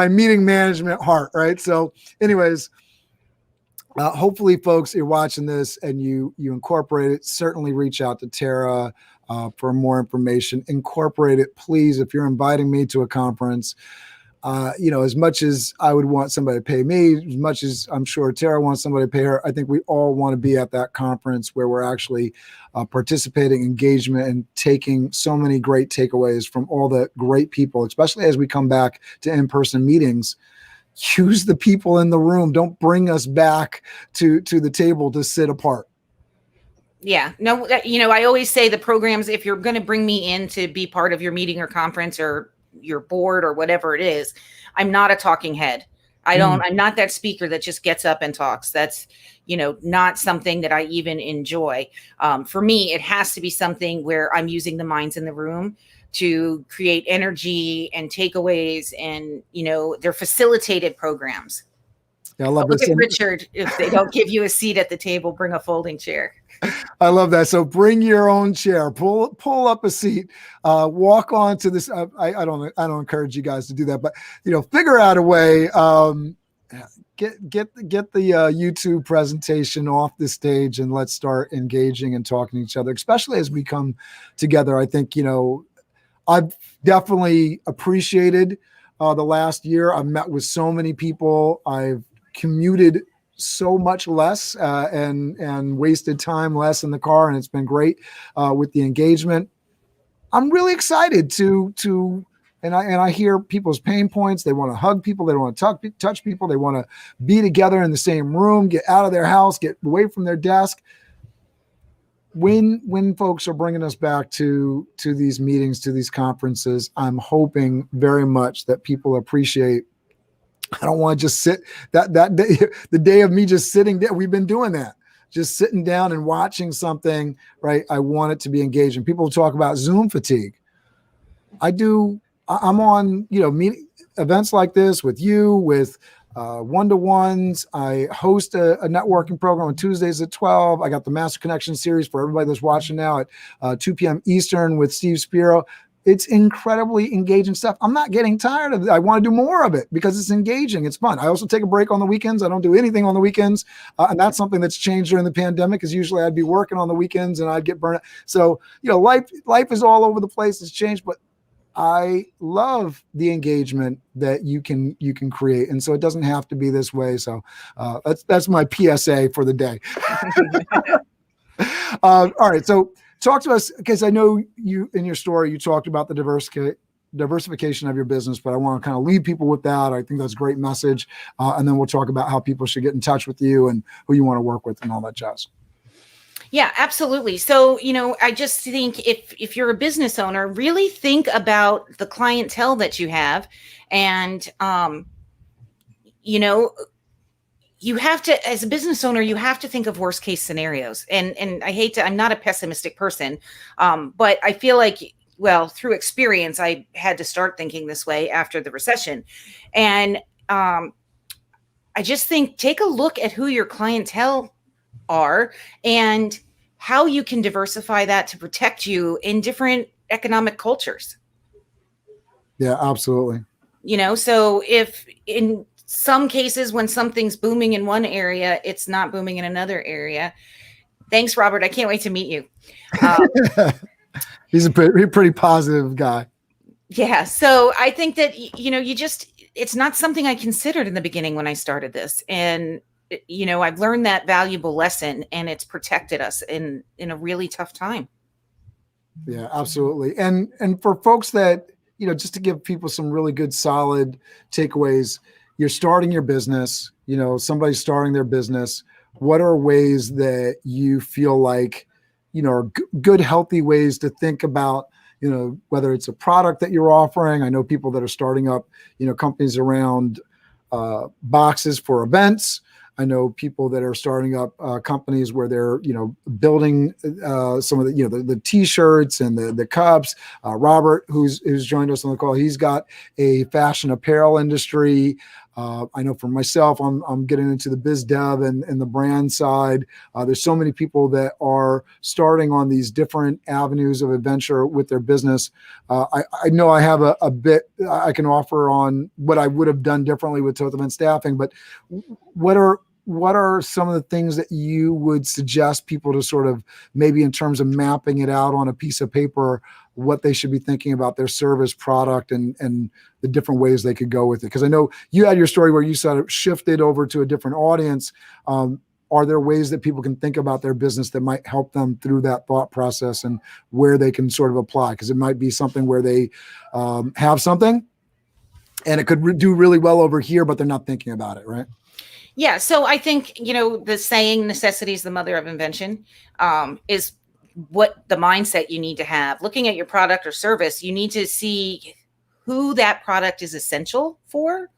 meeting management heart, right? So anyways, hopefully folks, you're watching this and you incorporate it. Certainly reach out to Tara for more information. Incorporate it, please. If you're inviting me to a conference, as much as I would want somebody to pay me, as much as I'm sure Tara wants somebody to pay her, I think we all want to be at that conference where we're actually participating, engagement, and taking so many great takeaways from all the great people, especially as we come back to in-person meetings. Use the people in the room. Don't bring us back to the table to sit apart. Yeah, no, I always say the programs, if you're going to bring me in to be part of your meeting or conference or your board or whatever it is, I'm not a talking head. I'm not that speaker that just gets up and talks. That's, not something that I even enjoy. For me, it has to be something where I'm using the minds in the room to create energy and takeaways, and, they're facilitated programs. Yeah, I love Look this. at Richard. If they don't give you a seat at the table, bring a folding chair. I love that. So bring your own chair, pull up a seat, walk on to this. I don't encourage you guys to do that, but figure out a way, get the YouTube presentation off the stage, and let's start engaging and talking to each other, especially as we come together. I think, I've definitely appreciated the last year. I've met with so many people. I've commuted so much less and wasted time less in the car, and it's been great with the engagement. I'm really excited to and I hear people's pain points. They want to hug people, they don't want to touch people, they want to be together in the same room, get out of their house, get away from their desk. When folks are bringing us back to these meetings, to these conferences, I'm hoping very much that people appreciate I don't want to just sit that day, the day of me just sitting there. We've been doing that, just sitting down and watching something, right? I want it to be engaging. People talk about Zoom fatigue. I'm on, events like this with you, with one-to-ones. I host a networking program on Tuesdays at 12. I got the Master Connection series for everybody that's watching now at 2 p.m. Eastern with Steve Spiro. It's incredibly engaging stuff. I'm not getting tired of it. I want to do more of it because it's engaging. It's fun. I also take a break on the weekends. I don't do anything on the weekends. And that's something that's changed during the pandemic, because usually I'd be working on the weekends and I'd get burnt out. So, life is all over the place. It's changed, but I love the engagement that you can create. And so it doesn't have to be this way. So that's my PSA for the day. All right. So talk to us, because I know you, in your story, you talked about the diversification of your business, but I want to kind of leave people with that. I think that's a great message. And then we'll talk about how people should get in touch with you and who you want to work with and all that jazz. Yeah, absolutely. So, I just think if you're a business owner, really think about the clientele that you have. And, you have to, as a business owner, you have to think of worst case scenarios. And I'm not a pessimistic person, but I feel like, through experience, I had to start thinking this way after the recession. And I just think, take a look at who your clientele are and how you can diversify that to protect you in different economic cultures. Yeah, absolutely. So if in some cases when something's booming in one area, it's not booming in another area. Thanks, Robert. I can't wait to meet you. He's a pretty positive guy. Yeah. So I think that, it's not something I considered in the beginning when I started this. And I've learned that valuable lesson, and it's protected us in a really tough time. Yeah, absolutely. And for folks that, just to give people some really good, solid takeaways, you're starting your business, somebody's starting their business. What are ways that you feel like, are good, healthy ways to think about, whether it's a product that you're offering? I know people that are starting up, companies around boxes for events. I know people that are starting up companies where they're, building some of the T-shirts and the cups. Robert, who's joined us on the call, he's got a fashion apparel industry. I know for myself, I'm getting into the biz dev and the brand side. There's so many people that are starting on these different avenues of adventure with their business. I know I have a bit I can offer on what I would have done differently with Toth Event Staffing, but what are some of the things that you would suggest people to sort of, maybe in terms of mapping it out on a piece of paper, what they should be thinking about their service, product, and the different ways they could go with it? Because I know you had your story where you sort of shifted over to a different audience. Are there ways that people can think about their business that might help them through that thought process and where they can sort of apply? Because it might be something where they have something and it could do really well over here, but they're not thinking about it, right? Yeah. So I think, the saying necessity is the mother of invention is what the mindset you need to have. Looking at your product or service, you need to see who that product is essential for,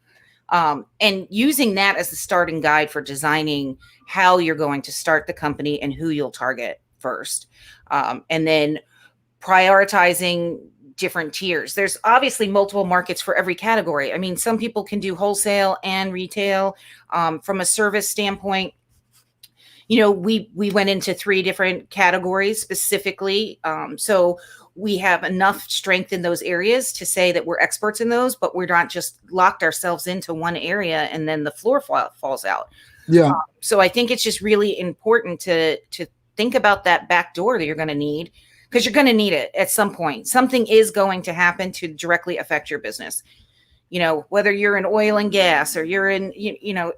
and using that as the starting guide for designing how you're going to start the company and who you'll target first. And then prioritizing different tiers. There's obviously multiple markets for every category. I mean, some people can do wholesale and retail. From a service standpoint, we went into 3 different categories specifically. So we have enough strength in those areas to say that we're experts in those, but we're not just locked ourselves into one area and then the floor falls out. Yeah. So I think it's just really important to think about that back door that you're going to need, because you're going to need it at some point. Something is going to happen to directly affect your business. Whether you're in oil and gas or you're in,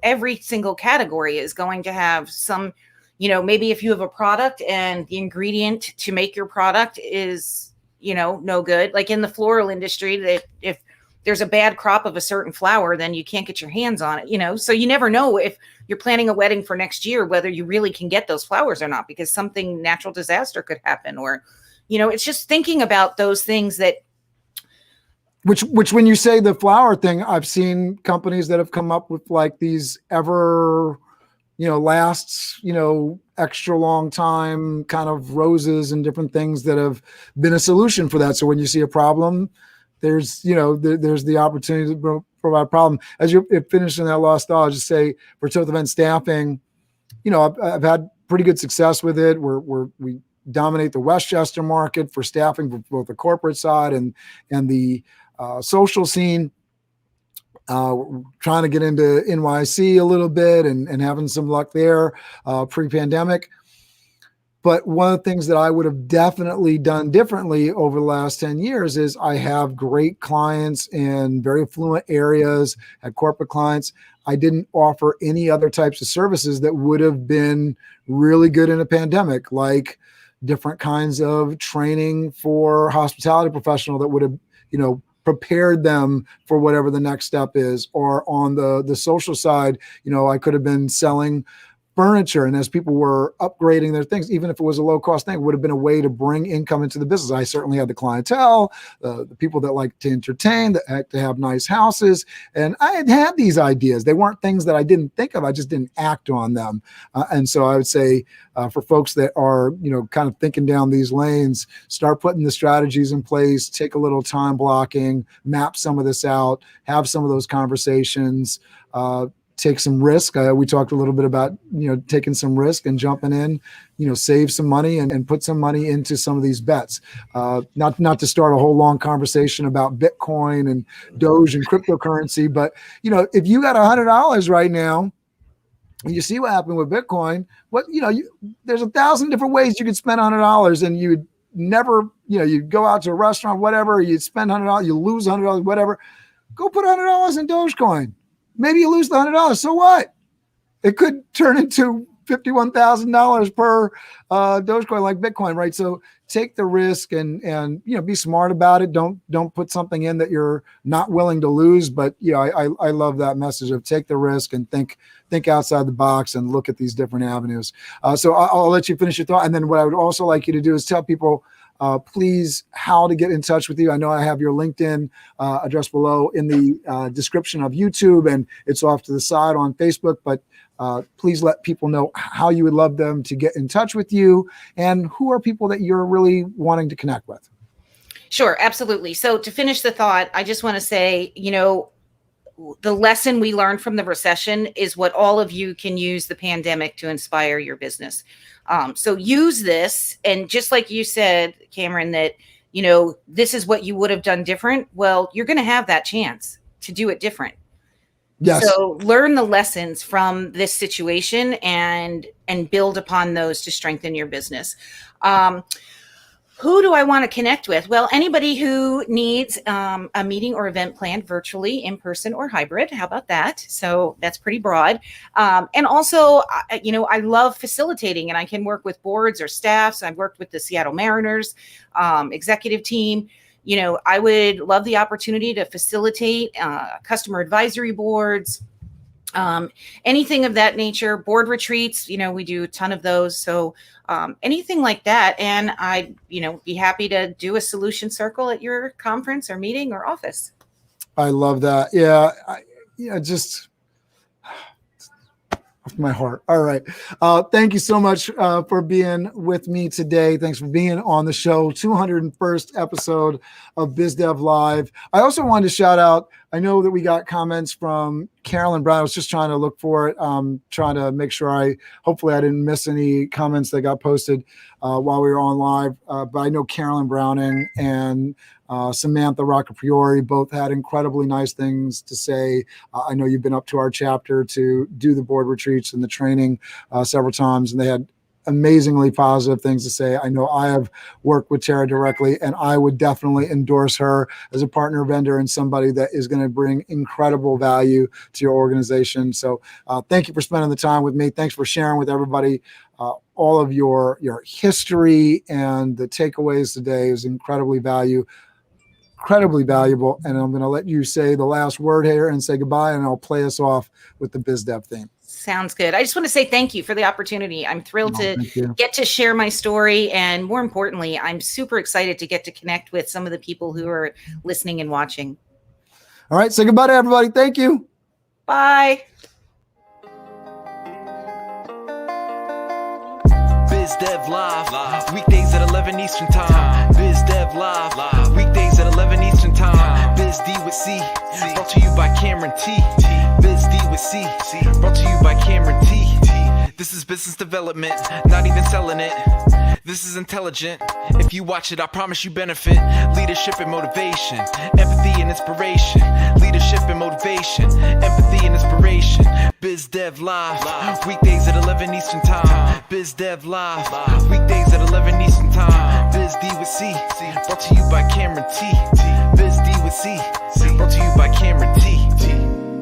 every single category is going to have some, maybe if you have a product and the ingredient to make your product is, no good. Like in the floral industry, that if there's a bad crop of a certain flower, then you can't get your hands on it, so you never know if you're planning a wedding for next year, whether you really can get those flowers or not, because something natural disaster could happen, or, it's just thinking about those things that Which when you say the flower thing, I've seen companies that have come up with like these ever, lasts, extra long time kind of roses and different things that have been a solution for that. So when you see a problem, there's the opportunity to provide a problem. As you're finishing that last thought, I'll just say for Toth Event Staffing, I've had pretty good success with it. We dominate the Westchester market for staffing for both the corporate side and the social scene. Trying to get into NYC a little bit and having some luck there pre-pandemic. But one of the things that I would have definitely done differently over the last 10 years is I have great clients in very affluent areas, had corporate clients. I didn't offer any other types of services that would have been really good in a pandemic, like different kinds of training for hospitality professional that would have, prepared them for whatever the next step is. Or on the social side, I could have been selling furniture, and as people were upgrading their things, even if it was a low cost thing, it would have been a way to bring income into the business. I certainly had the clientele, the people that like to entertain, that like to have nice houses, and I had these ideas. They weren't things that I didn't think of, I just didn't act on them. And so I would say for folks that are kind of thinking down these lanes, start putting the strategies in place, take a little time blocking, map some of this out, have some of those conversations, take some risk. We talked a little bit about, taking some risk and jumping in, save some money and put some money into some of these bets. Not to start a whole long conversation about Bitcoin and Doge and cryptocurrency, but, if you got $100 right now, and you see what happened with Bitcoin, there's 1,000 different ways you could spend $100 and you would never, you'd go out to a restaurant, whatever, you'd spend $100, you lose $100, whatever. Go put $100 in Dogecoin. Maybe you lose the $100. So what? It could turn into $51,000 per Dogecoin like Bitcoin, right? So take the risk and be smart about it. Don't put something in that you're not willing to lose. But I love that message of take the risk and think outside the box and look at these different avenues. So I'll let you finish your thought. And then what I would also like you to do is tell people, please, how to get in touch with you. I know I have your LinkedIn address below in the description of YouTube, and it's off to the side on Facebook, but please let people know how you would love them to get in touch with you, and who are people that you're really wanting to connect with. Sure, absolutely. So to finish the thought, I just want to say, the lesson we learned from the recession is what all of you can use the pandemic to inspire your business. So use this. And just like you said, Cameron, that, this is what you would have done different. Well, you're going to have that chance to do it different. Yes. So learn the lessons from this situation and build upon those to strengthen your business. Who do I want to connect with? Well, anybody who needs a meeting or event planned virtually, in person, or hybrid. How about that? So that's pretty broad. And also, I love facilitating, and I can work with boards or staffs. I've worked with the Seattle Mariners executive team. I would love the opportunity to facilitate customer advisory boards, anything of that nature, board retreats. We do a ton of those. So anything like that. And I'd, be happy to do a solution circle at your conference or meeting or office. I love that. Yeah. Just off my heart. All right. Thank you so much for being with me today. Thanks for being on the show. 201st episode of BizDev Live. I also wanted to shout out, I know that we got comments from Carolyn Brown. I was just trying to look for it. Trying to make sure hopefully I didn't miss any comments that got posted while we were on live. But I know Carolyn Browning and Samantha Roccapriori both had incredibly nice things to say. I know you've been up to our chapter to do the board retreats and the training several times, and they had amazingly positive things to say. I know I have worked with Tara directly, and I would definitely endorse her as a partner vendor and somebody that is going to bring incredible value to your organization. So thank you for spending the time with me. Thanks for sharing with everybody all of your history, and the takeaways today is incredibly valuable. And I'm going to let you say the last word here and say goodbye, and I'll play us off with the BizDev theme. Sounds good. I just want to say thank you for the opportunity. I'm thrilled to Thank you. get to share my story. And more importantly, I'm super excited to get to connect with some of the people who are listening and watching. All right. Say goodbye to everybody. Thank you. Bye. Biz Dev Live, weekdays at 11 Eastern Time. Biz Dev Live, weekdays at 11 Eastern Time. Biz D with C, brought to you by Cameron T. Biz D with C, brought to you by Cameron T. This is business development, not even selling it. This is intelligent. If you watch it, I promise you benefit. Leadership and motivation, empathy and inspiration. Leadership and motivation, empathy and inspiration. Biz Dev Live, weekdays at 11 Eastern Time. Biz Dev Live, weekdays at 11 Eastern Time. Biz D with C, brought to you by Cameron T. Biz D with C.